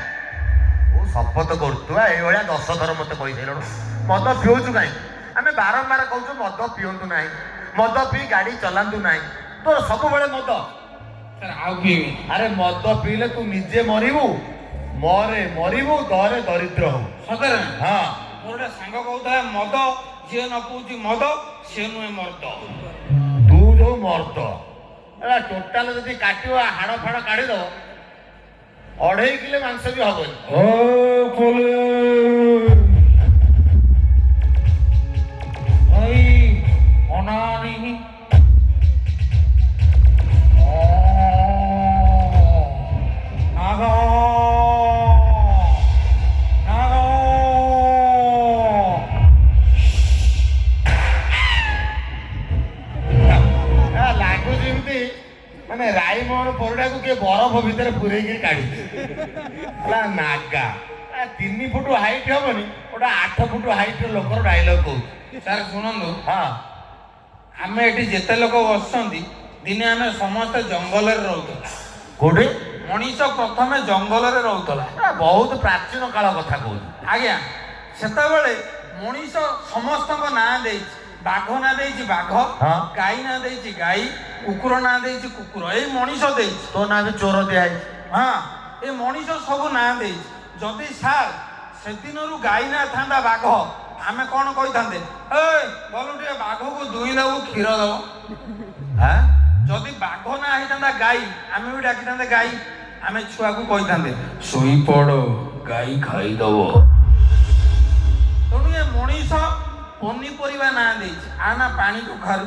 ତୁ ଶପଥ କରୁଛୁ ଏଇଭଳିଆ 10 ଥର ମତେ କହିସାରିଲୁଣୁ ମଦ ପିଉଛୁ କାହିଁକି ଆମେ ବାରମ୍ବାର କହୁଛୁ ମଦ ପିଅନ୍ତୁ ନାହିଁ ମଦ ପିଇ ଗାଡି ଚଲାନ୍ତୁ ନାହିଁ ତୋର ସବୁବେଳେ ମଦ ସାର୍ ଆଉ ପିଇବି ଆରେ ମଦ ପିଇଲେ ତୁ ନିଜେ ମରିବୁ ମରିବୁ ଦରେ ଦରିଦ୍ର ହବୁ ସତରେ ହଁ ମୋର ଗୋଟେ ସାଙ୍ଗ କହୁଥିଲା ମଦ ଯିଏ ନ ପିଉଛି ମଦ ସେ ନୁହେଁ ମର୍ଦ ତୁ ଯୋଉ ମର୍ଦ ଏଟା ଟୋଟାଲ ଯଦି କାଟିବ ହାଡ଼ ଫାଡ଼ କାଢିଦବ 2.5 କିଲୋ ମାଂସ ବି ହବନି ଓ ପୋଲେ ଭାଇ ଅନାନି ନାଗ ନାଗ ଲାଗୁଛି ଏମିତି ମାନେ ରାଇମୋହନ ପରଡ଼ାକୁ କିଏ ବରଫ ଭିତରେ ପୁରେଇକି କାଢିଛି ହେଲା ନାଗା 3 ଫୁଟ ହାଇଟ୍ ହବନି ଗୋଟେ 8 ଫୁଟ ହାଇଟ୍ ଲୋକର ଡାଇଲଗ କହୁଛି ସାର୍ ଶୁଣନ୍ତୁ ହଁ ଆମେ ଏଠି ଯେତେ ଲୋକ ବସିଛନ୍ତି ଦିନେ ଆମେ ସମସ୍ତେ ଜଙ୍ଗଲରେ ରହୁଥିଲା କୋଉଠି ମଣିଷ ପ୍ରଥମେ ଜଙ୍ଗଲରେ ରହୁଥିଲା ବହୁତ ପ୍ରାଚୀନ କାଳ କଥା କହୁଛି ଆଜ୍ଞା ସେତେବେଳେ ମଣିଷ ସମସ୍ତଙ୍କ ନାଁ ଦେଇଛି ବାଘ ନାଁ ଦେଇଛି ବାଘ ହଁ। ଗାଈ ନାଁ ଦେଇଛି ଗାଈ କୁକୁର ନାଁ ଦେଇଛି କୁକୁର ଏଇ ମଣିଷ ଦେଇଛି ତୋ ନାଁ ବି ଚୋର ଦିଆହେଇଛି ହଁ ଏ ମଣିଷ ସବୁ ନାଁ ଦେଇଛି ଯଦି ସାର୍ ସେଦିନରୁ ଗାଈ ନାଁ ଥାନ୍ତା ବାଘ ଆମେ କଣ କହିଥାନ୍ତେ ଏ ଭଲ ଟିକେ ବାଘକୁ ଦୁହିଁ ଦବୁ କ୍ଷୀର ଦବ ହଁ ଯଦି ବାଘ ନାଁ ହେଇଥାନ୍ତା ଗାଈ ଆମେ ବି ଡାକିଥାନ୍ତେ ଗାଈ ଆମେ ଛୁଆକୁ କହିଥାନ୍ତେ ଶୋଇପଡ ଗାଈ ଖାଇଦବ ତେଣୁ ଏ ମଣିଷ ପନିପରିବା ନାଁ ଦେଇଛି ଆ ନା ପାଣି କଖାରୁ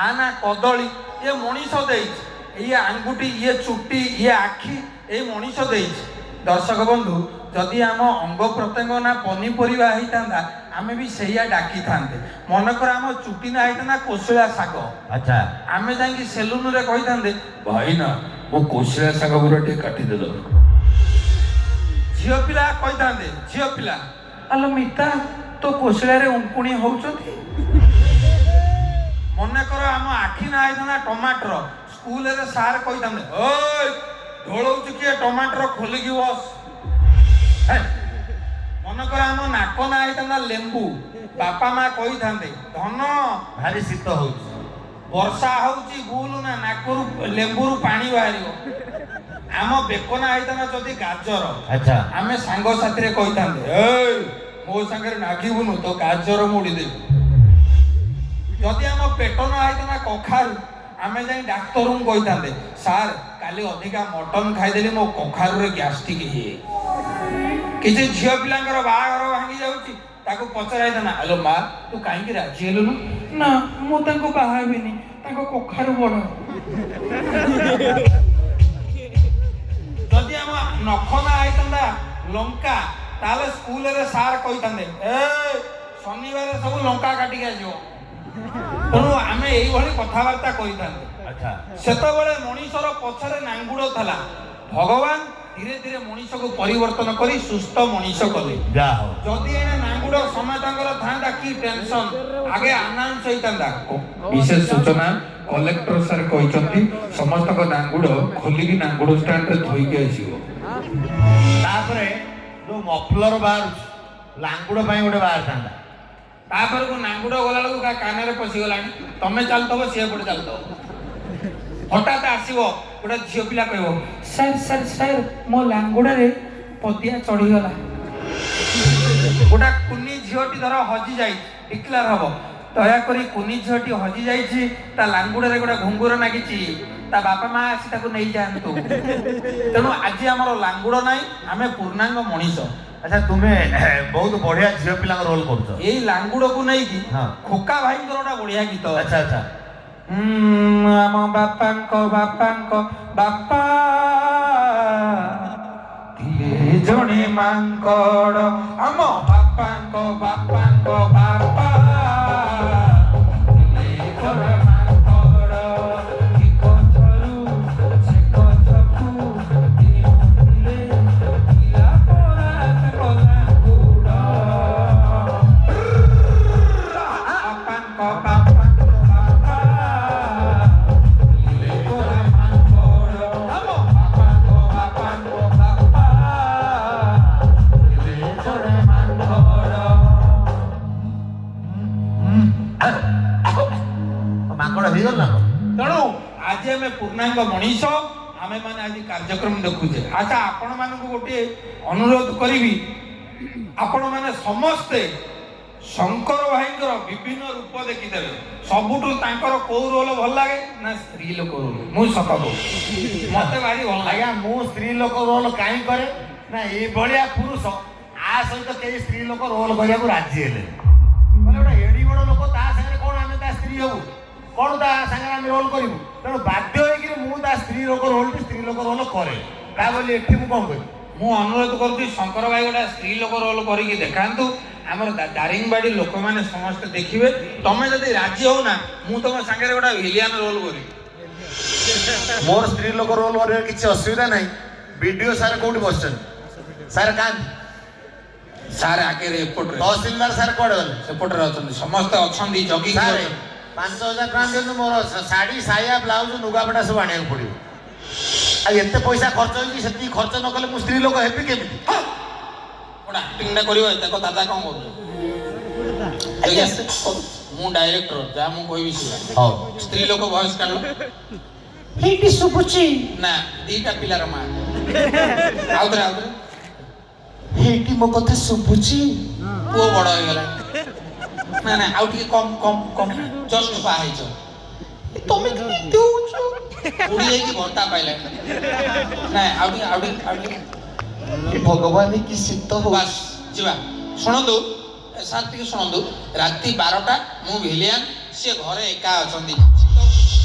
ଆ ନା କଦଳୀ ଇଏ ମଣିଷ ଦେଇଛି ଇଏ ଆଙ୍ଗୁଠି ଇଏ ଚୁଟି ଇଏ ଆଖି ଏଇ ମଣିଷ ଦେଇଛି ଦର୍ଶକ ବନ୍ଧୁ ଯଦି ଆମ ଅଙ୍ଗ ପ୍ରତ୍ୟଙ୍ଗ ନା ପନିପରିବା ହେଇଥାନ୍ତା ଆମେ ବି ସେଇଆ ଡାକିଥାନ୍ତେ ମନେକର ଆମ ଚୁଟି ନା ହେଇଥାନ୍ତା କୋଶଳା ଶାଗ ଆଚ୍ଛା ଆମେ ଯାଇକି ସେଲୁନରେ କହିଥାନ୍ତେ ଭାଇ ନା ମୋ କୋଶଳା ଶାଗ ଗୁରା ଟିକେ କାଟିଦେଲ ଝିଅ ପିଲା କହିଥାନ୍ତେ ଝିଅ ପିଲା ଆଲୋ ମିତା ତୋ କୋଶଳାରେ ଉଙ୍କୁଣି ହଉଛନ୍ତି ମନେକର ଆମ ଆଖି ନା ହେଇଥାନ୍ତା ଟମାଟର ସ୍କୁଲରେ ସାର୍ କହିଥାନ୍ତେ ଓଏ ଢୋଳଉଛୁ କିଏ ଟମାଟର ଖୋଲିକି ବସ ମନେକର ଆମ ନାକ ନା ହେଇଥାନ୍ତା ଲେମ୍ବୁ ବାପା ମା କହିଥାନ୍ତେ ଧନ ଭାରି ଶୀତ ହଉଛି ବର୍ଷା ହଉଛି ବୁଲୁ ନା ନାକରୁ ଲେମ୍ବୁରୁ ପାଣି ବାହାରିବ ଆମ ବେକ ନା ହେଇଥାନ୍ତା ଯଦି ଗାଜର ଆଚ୍ଛା ଆମେ ସାଙ୍ଗସାଥିରେ କହିଥାନ୍ତେ ଏଇ ମୋ ସାଙ୍ଗରେ ନାଗିବୁନୁ ତ ଗାଜର ମୋଡ଼ିଦେବୁ ଯଦି ଆମ ପେଟ ନା ହେଇଥାନ୍ତା କଖାରୁ ଆମେ ଯାଇ ଡାକ୍ତରଙ୍କୁ କହିଥାନ୍ତେ ସାର୍ କାଲି ଅଧିକା ମଟନ ଖାଇଦେଲି ମୋ କଖାରୁରେ ଗ୍ୟାଷ୍ଟ୍ରିକ୍ ହେଇଯାଇଛି କିଛି ଝିଅ ପିଲାଙ୍କର ବାହାଘର ଭାଙ୍ଗି ଯାଉଛି ତାକୁ ପଚରାଇଥାନ୍ତା ଆଲୋ ମା ତୁ କାହିଁକି ରାଜି ହେଲୁନୁ ନା ମୁଁ ତାଙ୍କୁ ବାହା ହେବିନି ତାଙ୍କ କଖାରୁ ବଡ଼ ନଖନା ହେଇଥାନ୍ତା ଲଙ୍କା ତାହେଲେ ସ୍କୁଲରେ ସାର୍ କହିଥାନ୍ତେ ଏ ଶନିବାର ସବୁ ଲଙ୍କା କାଟିକି ଆସିବ। ତେଣୁ ଆମେ ଏଇଭଳି କଥାବାର୍ତ୍ତା କରିଥାନ୍ତେ। ଆଚ୍ଛା ସେତେବେଳେ ମଣିଷର ପଛରେ ନାଙ୍ଗୁଡ଼ ଥିଲା। ଭଗବାନ ଧୀରେ ଧୀରେ ମଣିଷକୁ ପରିବର୍ତ୍ତନ କରି ସୁସ୍ଥ ମଣିଷ କଲେ। ଯାହା ହଉ ଯଦି ଏଣେ ନାଙ୍ଗୁଡ଼ ସମସ୍ତଙ୍କର ଥାନ୍ତା କି ଟେନସନ ଆଗେ ଆନାଉନ୍ସ ହେଇଥାନ୍ତା। ବିଶେଷ ସୂଚନା କଲେକ୍ଟର ସାର୍ କହିଛନ୍ତି ସମସ୍ତଙ୍କ ନାଙ୍ଗୁଡ଼ ଖୋଲିକି ନାଙ୍ଗୁଡ଼ ଷ୍ଟାଣ୍ଡରେ ଧୋଇକି ଆସିବ। ତାପରେ ଯୋଉ ମଫଲର ବାହାରୁଛି ଲାଙ୍ଗୁଡ଼ ପାଇଁ ଗୋଟେ ବାହାରିଥାନ୍ତା। ତାପରକୁ ନାଙ୍ଗୁଡ଼ ଗଲାବେଳକୁ କାନରେ ପଶିଗଲାଣି। ତମେ ଚାଲୁଥିବ ସିଏ ଏପଟେ ଚାଲୁଥିବ। ହଠାତ୍ ଆସିବ ଗୋଟେ ଝିଅ ପିଲା କହିବ ସାର୍ ସାର୍ ସାର୍ ମୋ ଲାଙ୍ଗୁଡ଼ରେ ପଦିଆ ଚଢ଼ିଗଲା। ଗୋଟେ କୁନି ଝିଅଟି ଧର ହଜି ଯାଇଛି ଡିକ୍ଲାର ହବ ଦୟାକରି କୁନି ଝିଅଟି ହଜି ଯାଇଛି ତା ଲାଙ୍ଗୁଡ଼ରେ ଗୋଟେ ଘୁଙ୍ଗୁର ନାଗିଛି ତା ବାପା ମା ଆସି ତାକୁ ନେଇଯାଆନ୍ତୁ। ତେଣୁ ଆଜି ଆମର ଲାଙ୍ଗୁଡ଼ ନାହିଁ ଆମେ ପୂର୍ଣ୍ଣାଙ୍ଗ ମଣିଷ। ଆଚ୍ଛା ତୁମେ ବହୁତ ବଢିଆ ଝିଅ ପିଲାଙ୍କ ରୋଲ କରୁଛ। ଏଇ ଲାଙ୍ଗୁଡ଼କୁ ନେଇକି ହଁ। ଖୋକା ଭାଇଙ୍କର ଗୋଟେ ବଢିଆ ଗୀତ ଅଛି। ଆଚ୍ଛା ଆଚ୍ଛା ଆମ ବାପାଙ୍କ ବାପା ଥିଲେ ଜଣେ ମାଙ୍କଡ଼। ଆମ ବାପାଙ୍କ ବାପା ଥିଲେ ଜଣେ ମାଙ୍କଡ଼। ଏ ଗଛରୁ ସେ ଗଛକୁ ଡେଉଁଥିଲେ ପିଲା ପରା ତାଙ୍କ ଲାଙ୍ଗୁଡ଼। ବାପାଙ୍କ ବାପା ମାଙ୍କଡ଼ ହେଇଗଲ ନା କଣ? ତେଣୁ ଆଜି ଆମେ ପୂର୍ଣ୍ଣାଙ୍ଗ ମଣିଷ ଆମେ ମାନେ ଆଜି କାର୍ଯ୍ୟକ୍ରମ ଦେଖୁଛେ। ଆଚ୍ଛା ଆପଣ ମାନଙ୍କୁ ଗୋଟିଏ ଅନୁରୋଧ କରିବି ଆପଣ ମାନେ ସମସ୍ତେ ଶଙ୍କର ଭାଇଙ୍କର ବିଭିନ୍ନ ରୂପ ଦେଖିଦେବେ। ସବୁଠୁ ତାଙ୍କର କୋଉ ରୋଲ ଭଲ ଲାଗେ ନା ସ୍ତ୍ରୀ ଲୋକ ରୋଲ। ମୁଁ ସତ କହୁଛି ମତେ ଭାରି ଭଲ ଲାଗେ। ଆଜ୍ଞା ମୁଁ ସ୍ତ୍ରୀ ଲୋକ ରୋଲ କାହିଁ କରେ ନା ଏଇଭଳିଆ ପୁରୁଷ ଆ ସହିତ କେହି ସ୍ତ୍ରୀ ଲୋକ ରୋଲ କରିବାକୁ ରାଜି ହେଲେ ଗୋଟେ ଏଡି ବଡ ଲୋକ ତା ସାଙ୍ଗରେ କଣ ଆମେ ତା ସ୍ତ୍ରୀ ହବୁ କଣ ତା ସାଙ୍ଗରେ ଆମେ ରୋଲ କରିବୁ। ତେଣୁ ବାଧ୍ୟ ହେଇକିରି ମୁଁ ତା ସ୍ତ୍ରୀ ଲୋକ ରୋଲ କରେ ତା ବୋଲି ଏଠି ମୁଁ କଣ କରିବି। ମୁଁ ଅନୁରୋଧ କରୁଛି ଶଙ୍କର ଭାଇ ଗୋଟେ ସ୍ତ୍ରୀ ଲୋକ ରୋଲ କରିକି ଦେଖାନ୍ତୁ। ଆମର ଦାରିଙ୍ଗବାଡି ଲୋକମାନେ ସମସ୍ତେ ଦେଖିବେ। ତମେ ଯଦି ରାଜି ହଉ ନା ମୁଁ ତମ ସାଙ୍ଗରେ ଗୋଟେ ଭିଲିଆନ ରୋଲ କରିବି। ମୋର ସ୍ତ୍ରୀ ଲୋକ ରୋଲ କରିବାର କିଛି ଅସୁବିଧା ନାହିଁ। ବିଡିଓ ସାର୍ କୋଉଠି ବସିଛନ୍ତି? ସାର୍ କାନ୍ତି ସାର୍ ଆଗରେ ଏପଟରେ ତହସିଲଦାର ସାର୍ କୁଆଡେ ଗଲେ? ସେପଟରେ ଅଛନ୍ତି ସମସ୍ତେ ଅଛନ୍ତି ଜଗିକି ସାର୍ ଅଛନ୍ତି। 5,000 ଟଙ୍କା ଦିଅନ୍ତୁ ମୋର ଶାଢୀ ସାୟା ବ୍ଲାଉଜ ଲୁଗାପଟା ସବୁ ଆଣିବାକୁ ପଡିବ। ଆଉ ଏତେ ପଇସା ଖର୍ଚ୍ଚ ହେଇଛି ସେତିକି ଖର୍ଚ୍ଚ ନ କଲେ ମୁଁ ସ୍ତ୍ରୀ ଲୋକ ହେବି କେମିତି? ଗୋଟେ ଆକ୍ଟିଂଟା କରିବ ତାଙ୍କ ଦାଦା କଣ କରୁଛ? ମୁଁ ଡାଇରେକ୍ଟର ଯାହା ମୁଁ କହିବି ସେ ହଉ ସ୍ତ୍ରୀ ଲୋକ ଭଏସ କାଢ। ହେଇଟି ଶୁଭୁଛି ନା ଦିଟା ପିଲାର ମା ଆଉଥରେ ହେଇଟି ମୋ କଥା ଶୁଭୁଛି। ପୁଅ ବଡ ହେଇଗଲାଣି। ନା ନା ଆଉ ଟିକେ କମ ଜଷ୍ଟ ବାହା ହେଇଛ। ତମେ ଦଉଛ ଉଡି ଯାଇକି ଘଣ୍ଟା ପାଇଲାଣି। ନାଇଁ ଆଉ ଟିକେ ଭଗବାନ କି ଶୀତ ହଉ। ବାସ୍ ଯିବା। ଶୁଣନ୍ତୁ ସାର୍ ଟିକେ ଶୁଣନ୍ତୁ ରାତି 12ଟା ମୁଁ ଭିଲିଆନ ସିଏ ଘରେ ଏକା ଅଛନ୍ତି।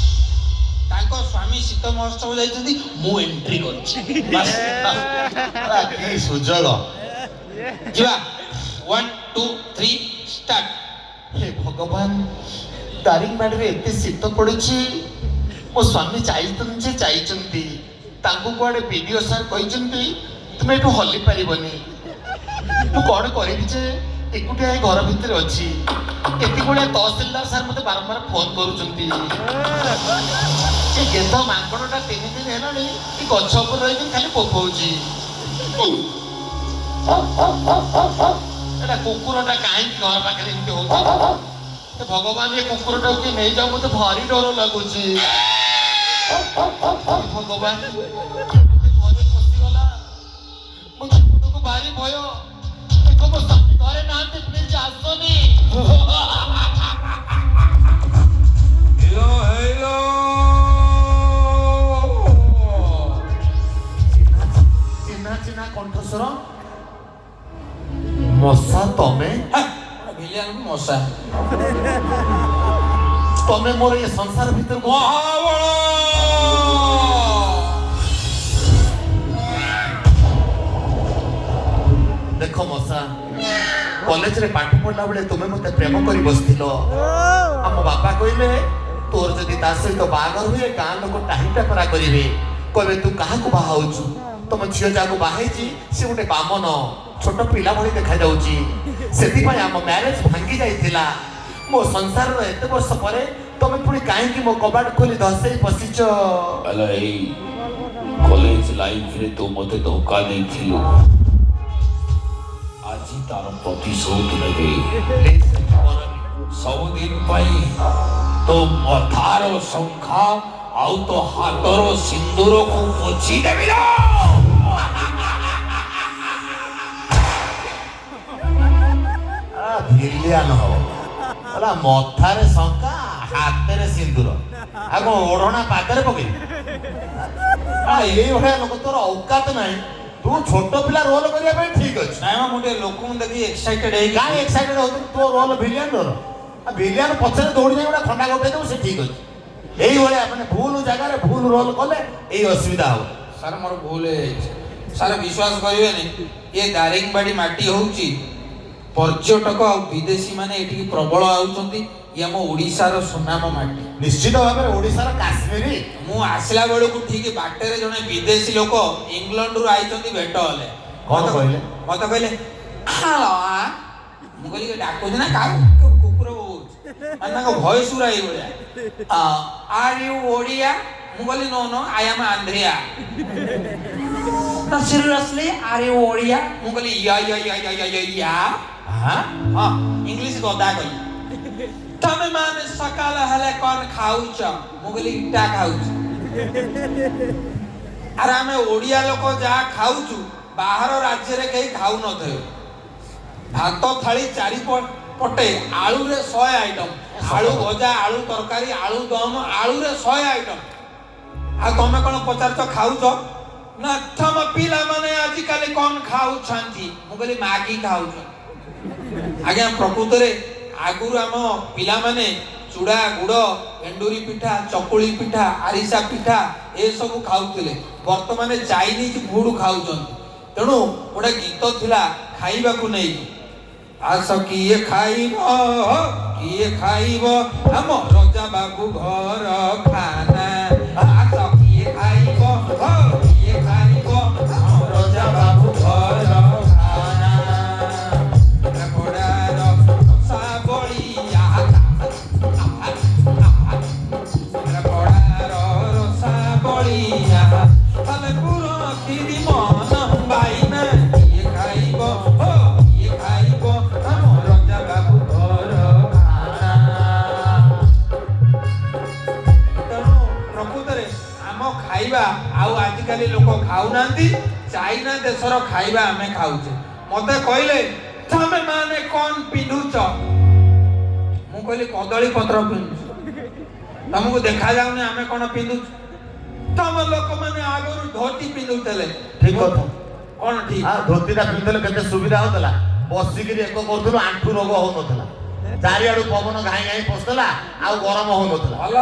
ତାଙ୍କ ସ୍ୱାମୀ ଶୀତ ମହୋତ୍ସବ ଯାଇଛନ୍ତି ମୁଁ ଏଣ୍ଟ୍ରି କରିଛି। କି ସୁଯୋଗ। ଯିବା 1 2 3 ଷ୍ଟାର୍ଟ। ହେ ଭଗବାନ ଦାରିଙ୍ଗବାଡ଼ିରେ ଏତେ ଶୀତ ପଡୁଛି। ମୋ ସ୍ୱାମୀ ଯାଇଛନ୍ତି ତାଙ୍କୁ କୁଆଡେ ବିଡିଓ ସାର୍ କହିଛନ୍ତି ତୁମେ ଏଠୁ ହଲି ପାରିବନି। ମୁଁ କଣ କରିବି ଯେ ଏକୁଟିଆ ଏ ଘର ଭିତରେ ଅଛି। ଏତିକିବେଳେ ତହସିଲଦାର ସାର୍ ମତେ ବାରମ୍ବାର ଫୋନ କରୁଛନ୍ତି। ଏ ଗେଧ ମାଙ୍କଡଟା 3 ଦିନ ହେଲାଣି ଏ ଗଛ ଉପରେ ରହିକି ଖାଲି ପୋକଉଛି। ଏଟା କୁକୁରଟା କାହିଁକି ଘର ପାଖରେ ଏମିତି ହଉଛି? ଭଗବାନ ଏ କୁକୁରଟାକୁ କିଏ ନେଇଯାଉ ମତେ ଭାରି ଡର ଲାଗୁଛି। ଭଗବାନ ଘରେ ପଶିଗଲା ମୋ ଜୀବନକୁ ଭାରି ଭୟ। ଦେଖ ମୋ ସ୍ୱାମୀ ଘରେ ନାହାନ୍ତି ପ୍ଲିଜ ଆସନି। ଚିହ୍ନା କଣ୍ଠସ୍ୱର। ମଶା ତମେ? ଭିଲିଆନକୁ ମଶା। ତମେ ମୋର ଏ ସଂସାର ଭିତରକୁ ମହାବଳ ଦେଖ ମଶା, କଲେଜରେ ପାଠ ପଢିଲା ବେଳେ ତୁମେ ମତେ ପ୍ରେମ କରି ବସିଥିଲ। ଆମ ବାପା କହିଲେ ତୋର ଯଦି ତା ସହିତ ବାହାଘର ହୁଏ ଗାଁ ଲୋକ ଟାହି ଟେପରା କରିବେ, କହିବେ ତୁ କାହାକୁ ବାହା ହଉଛୁ। ତମ ଝିଅ ଯାହାକୁ ବାହା ହେଇଛି ସେ ଗୋଟେ ବାମନ, ଛୋଟ ପିଲା ଭଳି ଦେଖାଯାଉଛି। ସେଥିପାଇଁ ଆମ ମ୍ୟାରେଜ ଭାଙ୍ଗି ଯାଇଥିଲା। ମୋ ସଂସାରର ଏତେ ବର୍ଷ ପରେ ତମେ ପୁଣି କାହିଁକି ମୋ କବାଟ ଖୋଲି ଧସେଇ ପଶିଛ? ହେଲେ ଏଇ କଲେଜ ଲାଇଫରେ ତୁ ମତେ ଧୋକା ଦେଇଥିଲୁ, ଆଜି ତାର ପ୍ରତିଶୋଧ ନେବେ। ସବୁଦିନ ପାଇଁ ତୋ ମଥାର ଶଙ୍ଖା ଆଉ ତୋ ହାତର ସିନ୍ଦୁରକୁ ପୋଛି ଦେବି ନା। ଭିଲିଆନ ହବ ହେଲା, ମଥାରେ ଶଙ୍ଖା ହାତରେ ସିନ୍ଦୁର, ଆଉ କଣ ଓଢଣା ପାଦରେ ପକେଇବି? ଏଇଭଳିଆ ଲୋକ ତୋର ଔକାତ ନାହିଁ। ତୁ ଛୋଟ ପିଲା ରୋଲ କରିବା ପାଇଁ ଠିକ ଅଛି। ନାଇଁ ମୁଁ ଟିକେ ଲୋକଙ୍କୁ ଦେଖି ଏକ୍ସାଇଟେଡ ହେଇକି କାହିଁ ଏକ୍ସାଇଟେଡ ହଉଛୁ? ତୋ ରୋଲ ଭିଲିଆନ ରୋଲ, ଭିଲିଆନ ପଛରେ ଦୌଡ଼ି ଯାଇ ଗୋଟେ ଖଣ୍ଡା ଗୋଟେଇ ଦେବୁ, ସେ ଠିକ ଅଛି। ଏଇଭଳିଆ ମାନେ ଭୁଲ ଜାଗାରେ ଭୁଲ ରୋଲ କଲେ ଏଇ ଅସୁବିଧା ହବ। ସାର୍ ମୋର ଭୁଲ ହେଇଯାଇଛି ସାର୍, ବିଶ୍ୱାସ କରିବେନି ଏ ଦାରିଙ୍ଗବାଡି ମାଟି ହଉଛି ପର୍ଯ୍ୟଟକ ଆଉ ବିଦେଶୀ ମାନେ ଏଠିକି ପ୍ରବଳ ଆଉଛନ୍ତି। ଇଏ ଆମ ଓଡ଼ିଶାର ସୁନାମ ମାଟି। ନିଶ୍ଚିତ ଭାବରେ ଓଡ଼ିଶାର କାଶ୍ମୀରୀ। ମୁଁ ଆସିଲା ବେଳକୁ ଠିକ ବାଟରେ ଜଣେ ବିଦେଶୀ ଲୋକ ଇଂଲଣ୍ଡରୁ ଆଇଛନ୍ତି ଭେଟ ହେଲେ। କଣ କହିଲେ? ମତେ କହିଲେ ହ୍ୟାଲୋ। ମୁଁ କହିଲି ଡାକୁଛି ନା କାହାକୁ, କୁକୁର ବୋବଉଛି ମାନେ ତାଙ୍କ ଭଏସ ପୁରା ଏଇଭଳିଆ। Are you Odia? ମୁଁ କହିଲି no no I am Andhriya. No seriously are you Odia? ମୁଁ କହିଲି या ହଁ ଇଂଲିଶ ଗଦା କହିଲି। ତମେ ମାନେ ସକାଳ ହେଲେ କଣ ଖାଉଛ? ମୁଁ କହିଲି ଇଟା ଖାଉଛୁ। ଆରେ ଆମେ ଓଡ଼ିଆ ଲୋକ ଯାହା ଖାଉଛୁ ବାହାର ରାଜ୍ୟରେ କେହି ଖାଉନଥିବେ। ଭାତ ଥାଳି ଚାରି ପଟେ ଆଳୁରେ 100 ଆଇଟମ, ଆଳୁ ଭଜା, ଆଳୁ ତରକାରୀ, ଆଳୁ ଦମ, ଆଳୁରେ 100 ଆଇଟମ। ଆଉ ତମେ କଣ ପଚାରୁଛ ଖାଉଛ ନା? ତମ ପିଲାମାନେ ଆଜିକାଲି କଣ ଖାଉଛନ୍ତି? ମୁଁ କହିଲି ମାଗି ଖାଉଛ। ଆଜ୍ଞା ପ୍ରକୃତରେ ଆଗରୁ ଆମ ପିଲାମାନେ ଚୁଡ଼ା ଗୁଡ଼, ଏଣ୍ଡୁରି ପିଠା, ଚକୁଳି ପିଠା, ଆରିସା ପିଠା ଏସବୁ ଖାଉଥିଲେ। ବର୍ତ୍ତମାନ ଚାଇନିଜ ଫୁଡ ଖାଉଛନ୍ତି। ତେଣୁ ଗୋଟେ ଗୀତ ଥିଲା ଖାଇବାକୁ ନେଇକି, ଆସ କିଏ ଖାଇବ କିଏ ଖାଇବ ଆମ ରଜା ବାବୁ ଘର ଖାନା। ଆସ କିଏ ଖାଇବ କିଏ ଖାଇବ ଆମ ରଜା ବାବୁ ଘର ଖାନା। ପୋଡ଼ାର ରସା ବଳିଆ, ପୋଡ଼ାର ରସା ବଳିଆ, ତମେ ପୁର କ୍ଷୀରି ମନ ବାଇନା। କିଏ ଖାଇବ କିଏ ଖାଇବ ଆମ ରଜା ବାବୁ ଘର ଖାନା। ତେଣୁ ପ୍ରକୃତରେ ଆମ ଖାଇବା ଆଉ ଆଜିକାଲି ଲୋକ ଖାଉନାହାନ୍ତି। ଚାଇନା ଦେଶର ଖାଇବା ଆମେ ଖାଉଛେ। ମତେ କହିଲେ ତମେ ମାନେ କଣ ପିନ୍ଧୁଛ? ମୁଁ କହିଲି କଦଳୀ ପତ୍ର ପିନ୍ଧୁଛୁ। ତମକୁ ଦେଖାଯାଉନି ଆମେ କଣ ପିନ୍ଧୁଛୁ? ତମ ଲୋକମାନେ ଆଗରୁ ଧୋତି ପିନ୍ଧୁଥିଲେ। ଠିକ କଥା। କଣ ଠିକ? ଧୋତିଟା ପିନ୍ଧିଲେ କେତେ ସୁବିଧା ହଉଥିଲା, ବସିକିରି ଏକ କରୁଥିଲୁ, ଆଣ୍ଠୁ ରୋଗ ହଉନଥିଲା, ଚାରିଆଡୁ ପବନ ଘାଇ ଘାଇ ପଶୁଥିଲା, ଆଉ ଗରମ ହଉନଥିଲା। ଭଲ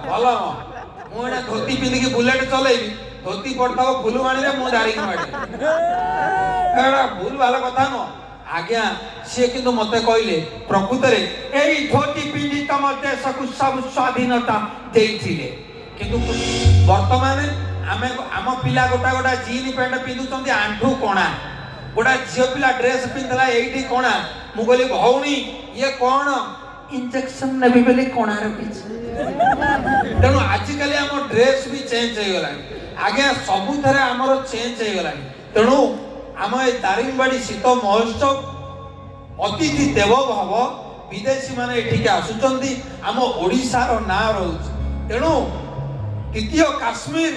ଭଲ। ମୁଁ ଏଇଟା ଧୋତି ପିନ୍ଧିକି ବୁଲେଟ ଚଲେଇବି, ଧୋତି ପଡିଥିବ ଫୁଲବାଣୀରେ, ମୁଁ ଦାରିଙ୍ଗବାଡି। ଏଇଟା ଭୁଲ ଭଲ କଥା ନୁହଁ ଆଜ୍ଞା। ସିଏ କିନ୍ତୁ ମତେ କହିଲେ ପ୍ରକୃତରେ ଏଇ ଧୋତି ପିନ୍ଧି ତମ ଦେଶକୁ ସବୁ ସ୍ୱାଧୀନତା ଦେଇଥିଲେ, କିନ୍ତୁ ବର୍ତ୍ତମାନ ଆମେ ଆମ ପିଲା ଗୋଟା ଜିନ୍ ପ୍ୟାଣ୍ଟ ପିନ୍ଧୁଛନ୍ତି, ଆଣ୍ଠୁ କଣା। ଗୋଟା ଝିଅ ପିଲା ଡ୍ରେସ ପିନ୍ଧିଲା ଏଇଠି କଣା। ମୁଁ କହିଲି ଭଉଣୀ ଇଏ କଣ? ଇଞ୍ଜେକ୍ସନ ନେବି ବୋଲି କଣା ରଖିଛି। ତେଣୁ ଆଜିକାଲି ଆମ ଡ୍ରେସ ବି ଚେଞ୍ଜ ହେଇଗଲାଣି ଆଜ୍ଞା, ସବୁଥିରେ ଆମର ଚେଞ୍ଜ ହେଇଗଲାଣି। ତେଣୁ ଆମ ଏ ଦାରିଙ୍ଗବାଡି ଶୀତ ମହୋତ୍ସବ ଅତିଥି ଦେବ ଭବ, ବିଦେଶୀ ମାନେ ଏଠିକି ଆସୁଛନ୍ତି, ଆମ ଓଡ଼ିଶାର ନାଁ ରହୁଛି। ତେଣୁ ଦ୍ୱିତୀୟ କାଶ୍ମୀର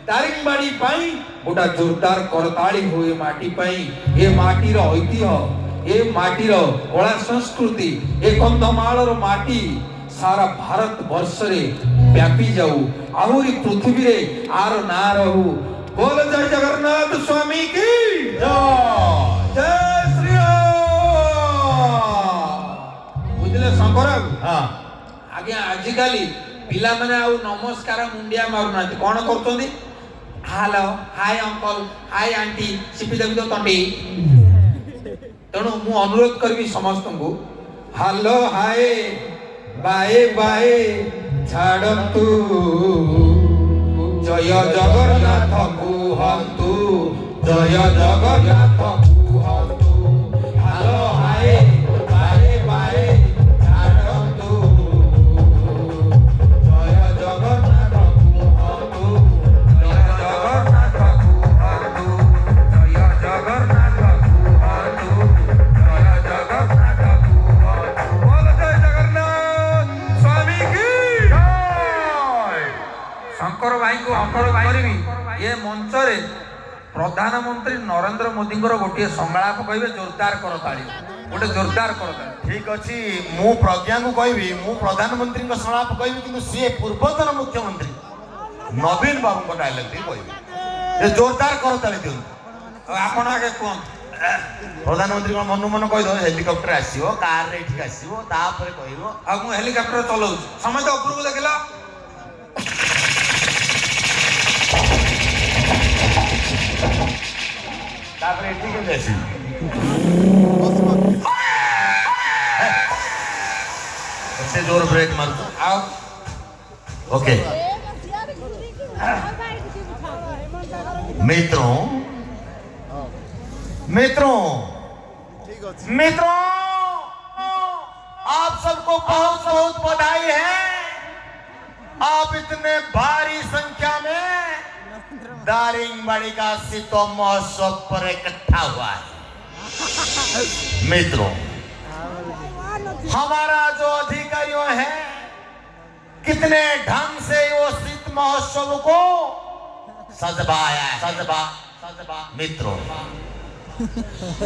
ଦାରିଙ୍ଗବାଡି ପାଇଁ ଗୋଟା ଜୋରଦାର କରତାଳି ହୁଏ ମାଟି ପାଇଁ। ଏ ମାଟିର ଐତିହ୍ୟ, ଏ ମାଟିର କଳା ସଂସ୍କୃତି, ଏ କନ୍ଧମାଳର ମାଟି ସାରା ଭାରତ ବର୍ଷରେ ବ୍ୟାପି ଯାଉ, ଆହୁରି ପୃଥିବୀରେ ଆର ନାଁ ରହୁ। बोल जय जगन्नाथ स्वामी की जय श्री बुझले शंकर आज्ञा। आजिकाली पिलामाने आउ नमस्कार मुंडिया मारुनांती, कौन करछोंती? Hello hi uncle hi aunty, सिपी देबी तो तंडी। तेणु मु अनुरोध करी समस्त को हालो हाय बाए बाए छाड़तु जय जगन्नाथ कुहतु जय जगन्नाथ कुहतु हालो हाय बाए बाए छाड़तु जय जगन्नाथ कुहतु जय जगन्नाथ कुहतु जय जगन्नाथ कुहतु जय जगन्नाथ कुहतु बोल जय जगन्नाथ स्वामी की शंकर भाई को अनुरोध करी ये मंच रे प्रधानमंत्री नरेंद्र मोदी गोटे संलाप कहे जोरदार करताली गोटे जोरदार करताली ठीक अच्छी मु प्रज्ञा को कहबी मु प्रधानमंत्री संलाप कहबी कि सी पूर्वतन मुख्यमंत्री नवीन बाबू को डायलॉग टी कहबी ये जोरदार करताली दियो आपण आगे कौन प्रधानमंत्री को मन मन कह दो हेलिकॉप्टर आसीबो कार रे ठीक आसीबो तापर कहबो आ मु हेलिकॉप्टर चलाऊ समझ ऊपर को देखला तापर एठी के आसी ऐसे जोर ब्रेक मार आओ ओके मित्रों मित्रों मित्रों आप सबको बहुत बहुत बधाई है आप इतने भारी संख्या में दारिंगबाड़ी का शीतों महोत्सव पर इकट्ठा हुआ है मित्रों हमारा जो अधिकारियों है कितने ढंग से वो शीत महोत्सव को सजवाया है सजवा मित्रों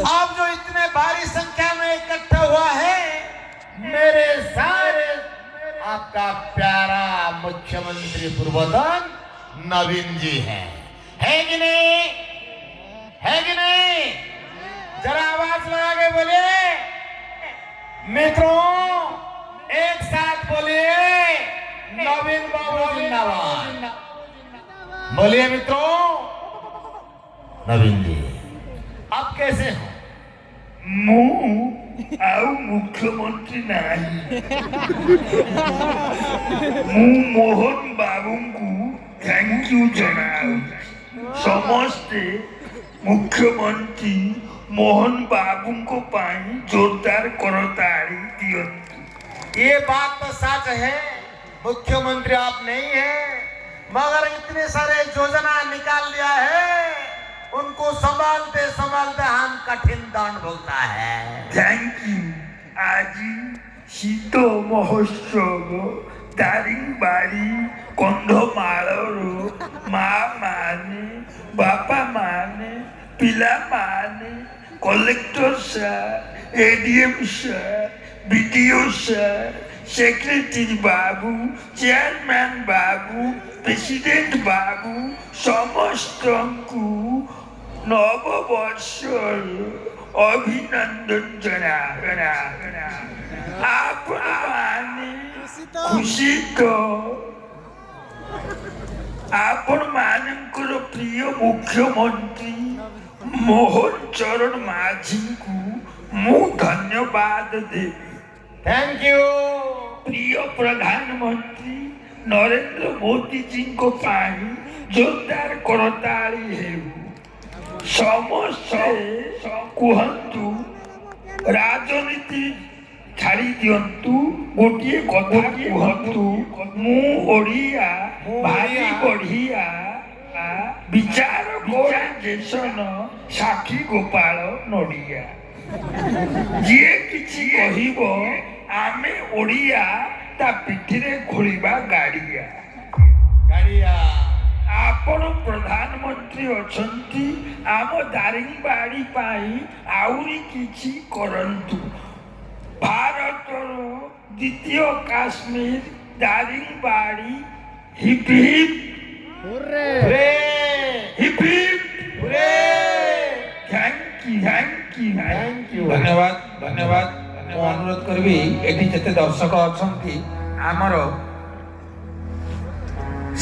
आप जो इतने भारी संख्या में इकट्ठा हुआ है मेरे सारे आपका प्यारा मुख्यमंत्री पूर्वतन नवीन जी है कि नहीं जरा आवाज लगा के बोलिए मित्रों एक साथ बोलिए नवीन बाबू जिंदाबाद बोलिए मित्रों नवीन जी आप कैसे हो मुख्यमंत्री नहीं मोहन बाबू को थैंक यू जनाऊ समस्ते मुख्यमंत्री मोहन बाबू को पाई जोरदार करताड़ी दियंतु ये बात तो सच है मुख्यमंत्री आप नहीं है मगर इतने सारे योजना निकाल लिया है उनको संभालते संभालते हम कठिन दंड भुगता है थैंक यू आज शीत महोत्सव दारिंगबाड़ी कंधमालर माँ माने बापा माने पिला माने collector sir ADM sir BDO sir secretary बाबू चेयरमैन बाबू प्रेसिडेंट बाबू समस्त को नववर्ष अभिनंदन जना आप खुशी तो आपण मानकर प्रिय मुख्यमंत्री मोहन चरण माझी को मु धन्यवाद देवी थैंक यू प्रिय प्रधानमंत्री नरेंद्र मोदी जी को पाई जोरदार करताली हेउ समस्ते कहतु राजनीति छाड़ी दियंतु गोटे कथा कहतु मु ओडिया भाई बढ़िया विचार जेसन साक्षी गोपाल नड़िया जी किछि कहिबो आमे ओडिया ता पिठिरे खोलिबा गाड़िया आपण प्रधानमंत्री अछंती आम दारिंगबाड़ी पाई आउरी किछि करंतु भारतर द्वितीय Kashmir Daringbadi hip hip hurray hip hip hurray thank you धन्यवाद धन्यवाद मु अनुरोध करबी एठी जते दर्शक अछंती आमर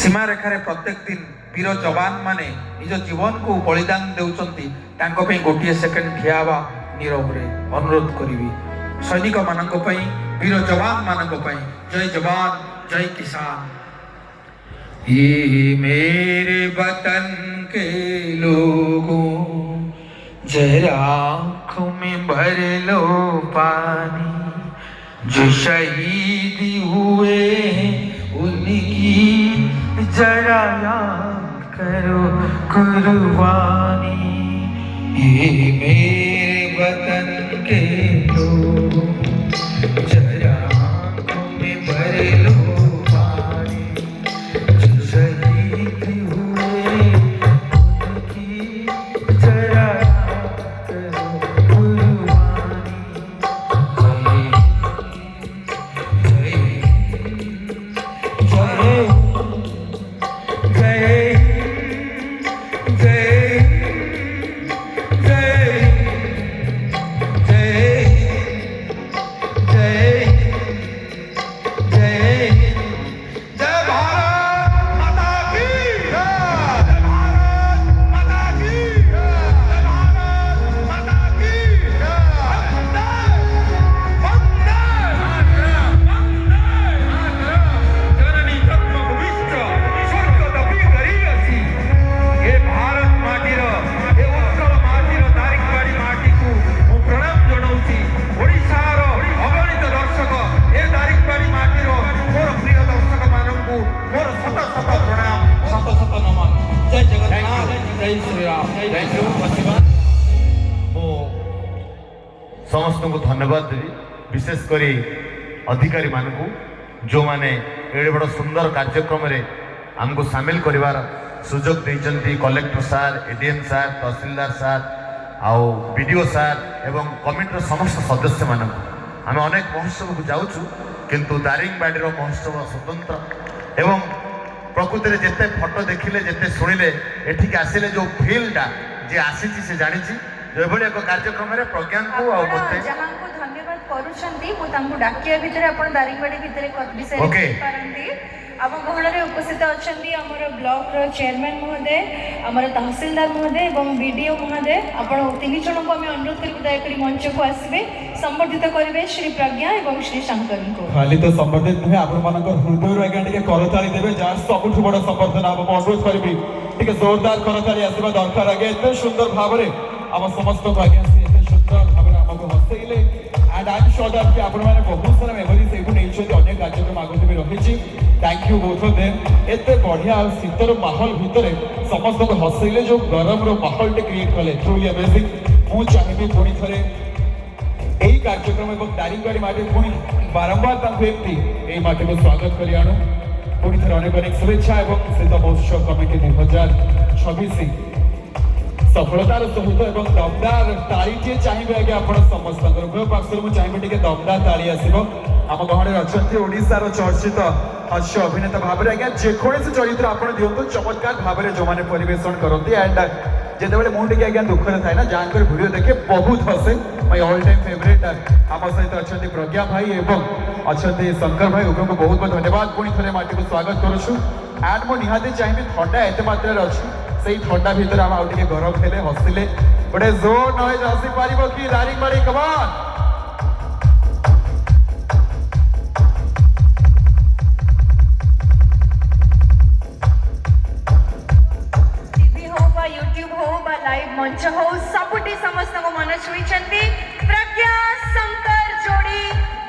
सीमा रेखा रे प्रत्येक दिन वीर जवान माने निज जीवन को बलिदान देउचंती तांको पे गोटिए सेकंड ठियावा नीरव रे। अनुरोध करी सैनिक मानक पई वीर जवान मानक पई जय जवान जय किसान। ये मेरे वतन के लोगों जरा आँखों में भर लो पानी, जो शहीद हुए हैं उनकी जरा याद करो कुर्बानी। ये मेरे वतन के लोग जरा आँखों में भर लो पानी, जो शहीद हुए उनकी जरा याद करो कुर्बानी। समस्त को धन्यवाद देवी विशेषकर अधिकारी मान जो मैंने एडे बड़ सुंदर कार्यक्रम रे आमको सामिल करिवार सुजोग देइचंती कलेक्टर सार एडीएम सार तहसीलदार सार आउ बीडीओ सार एवं कमिटीर समस्त सदस्य मान आम अनेक महोत्सव को जाऊँ किंतु दारिंगबाड़ी महोत्सव स्वतंत्र एवं प्रकृति में जिते फोटो देखिले जिते शुणिले एठिक आसिले जो फिल्डटा जे आसी से जानी जो एक कार्यक्रम में प्रज्ञा को जहाँ को धन्यवाद करूछंती मु तांको डाकिया भितर आपण दारिंगबाड़ी भितर विषय ओके पारंती आम गहन रे उपस्थित अछंती हमर ब्लॉक रो चेयरमैन महोदय हमर तहसीलदार महोदय एवं बीडीओ महोदय आपण तीन जन को हमें अनुरोध करी दया करी मंच को आसबे संबर्धित करिवे श्री प्रज्ञा एवं श्री शंकर को। खाली तो संबर्धित नुहे आपण मानकर हृदय आज्ञा टिके करताली देबे जार सबुठ बड़ संबर्धना हम अनुरोध करिबी टिके जोरदार करताली आसीबा दरकार आगे एते सुंदर भाबरे आम समस्त आज्ञा से एते सुंदर भाबरे हमको हसैले and I am sure that कि आपण माने बहुत सारा मेमोरीज एबु नै छथि अनेक कार्यक्रम आगते भी रहिछि। Thank you both of them एते बढ़िया शीतर माहौल भितरे समस्त को हसैले जो गरम रो माहौल टे क्रिएट कले ट्रूली अमेजिंग। मु चाहिबी पुणी थरे एही कार्यक्रम एवं दारिंगबाड़ी माटे पुणी बारंबार तांको एमती एही माटे को स्वागत करि आनु पुणी थरे अनेक अनेक शुभेच्छा एवं शीत महोत्सव कमिटी 2026 सफलतार सहित एवं दमदार तालीटे चाहिए आगे आप समस्त उभय पार्श्वर मुझे चाहिए टे दमदार ताली आसो आम गहन अच्छा ओडार चर्चित हास्य अभिनेता भाव में आज्ञा जेकोसी चरित्र आप दिंतु चमत्कार भाव में जो मैंने परिवेशन करती एंड जिते मुझे आज्ञा दुखरे थाए ना जहाँ वीडियो देखे बहुत हसे माय ऑल टाइम फेवरेट आम सहित अच्छा प्रज्ञा भाई एवं अच्छा शंकर भाई उभय को बहुत बहुत धन्यवाद पुणी थे माटी को स्वागत करुछु एंड मो निहाती चाहिए थंडा एत मात्रा अच्छी से थंडा भितर आम आउ गरम खेले हसिले गोटे जोर नॉइज आसी पारिबो कि दारिंगबाड़ी कम ऑन। मंच हो सबुटी समस्त को मन छुईचंती प्रज्ञा शंकर जोड़ी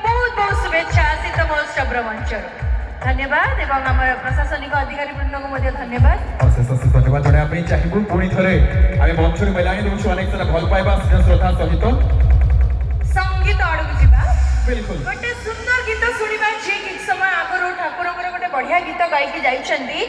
बहुत बहुत शुभेच्छा शीत महोत्सव मंच धन्यवाद एवं आम प्रशासनिक अधिकारी वृंद को धन्यवाद अशेष अशेष धन्यवाद जनाया चाहिए पुणी थे आम मंच में मिलानी दूसरी अनेक सारा भल पाइबा स्नेह श्रद्धा सहित संगीत आड़क जा बिल्कुल गोटे सुंदर गीत शुणा जी किछ समय आगु ठाकुर गोटे बढ़िया गीत गायकी जाइछंती।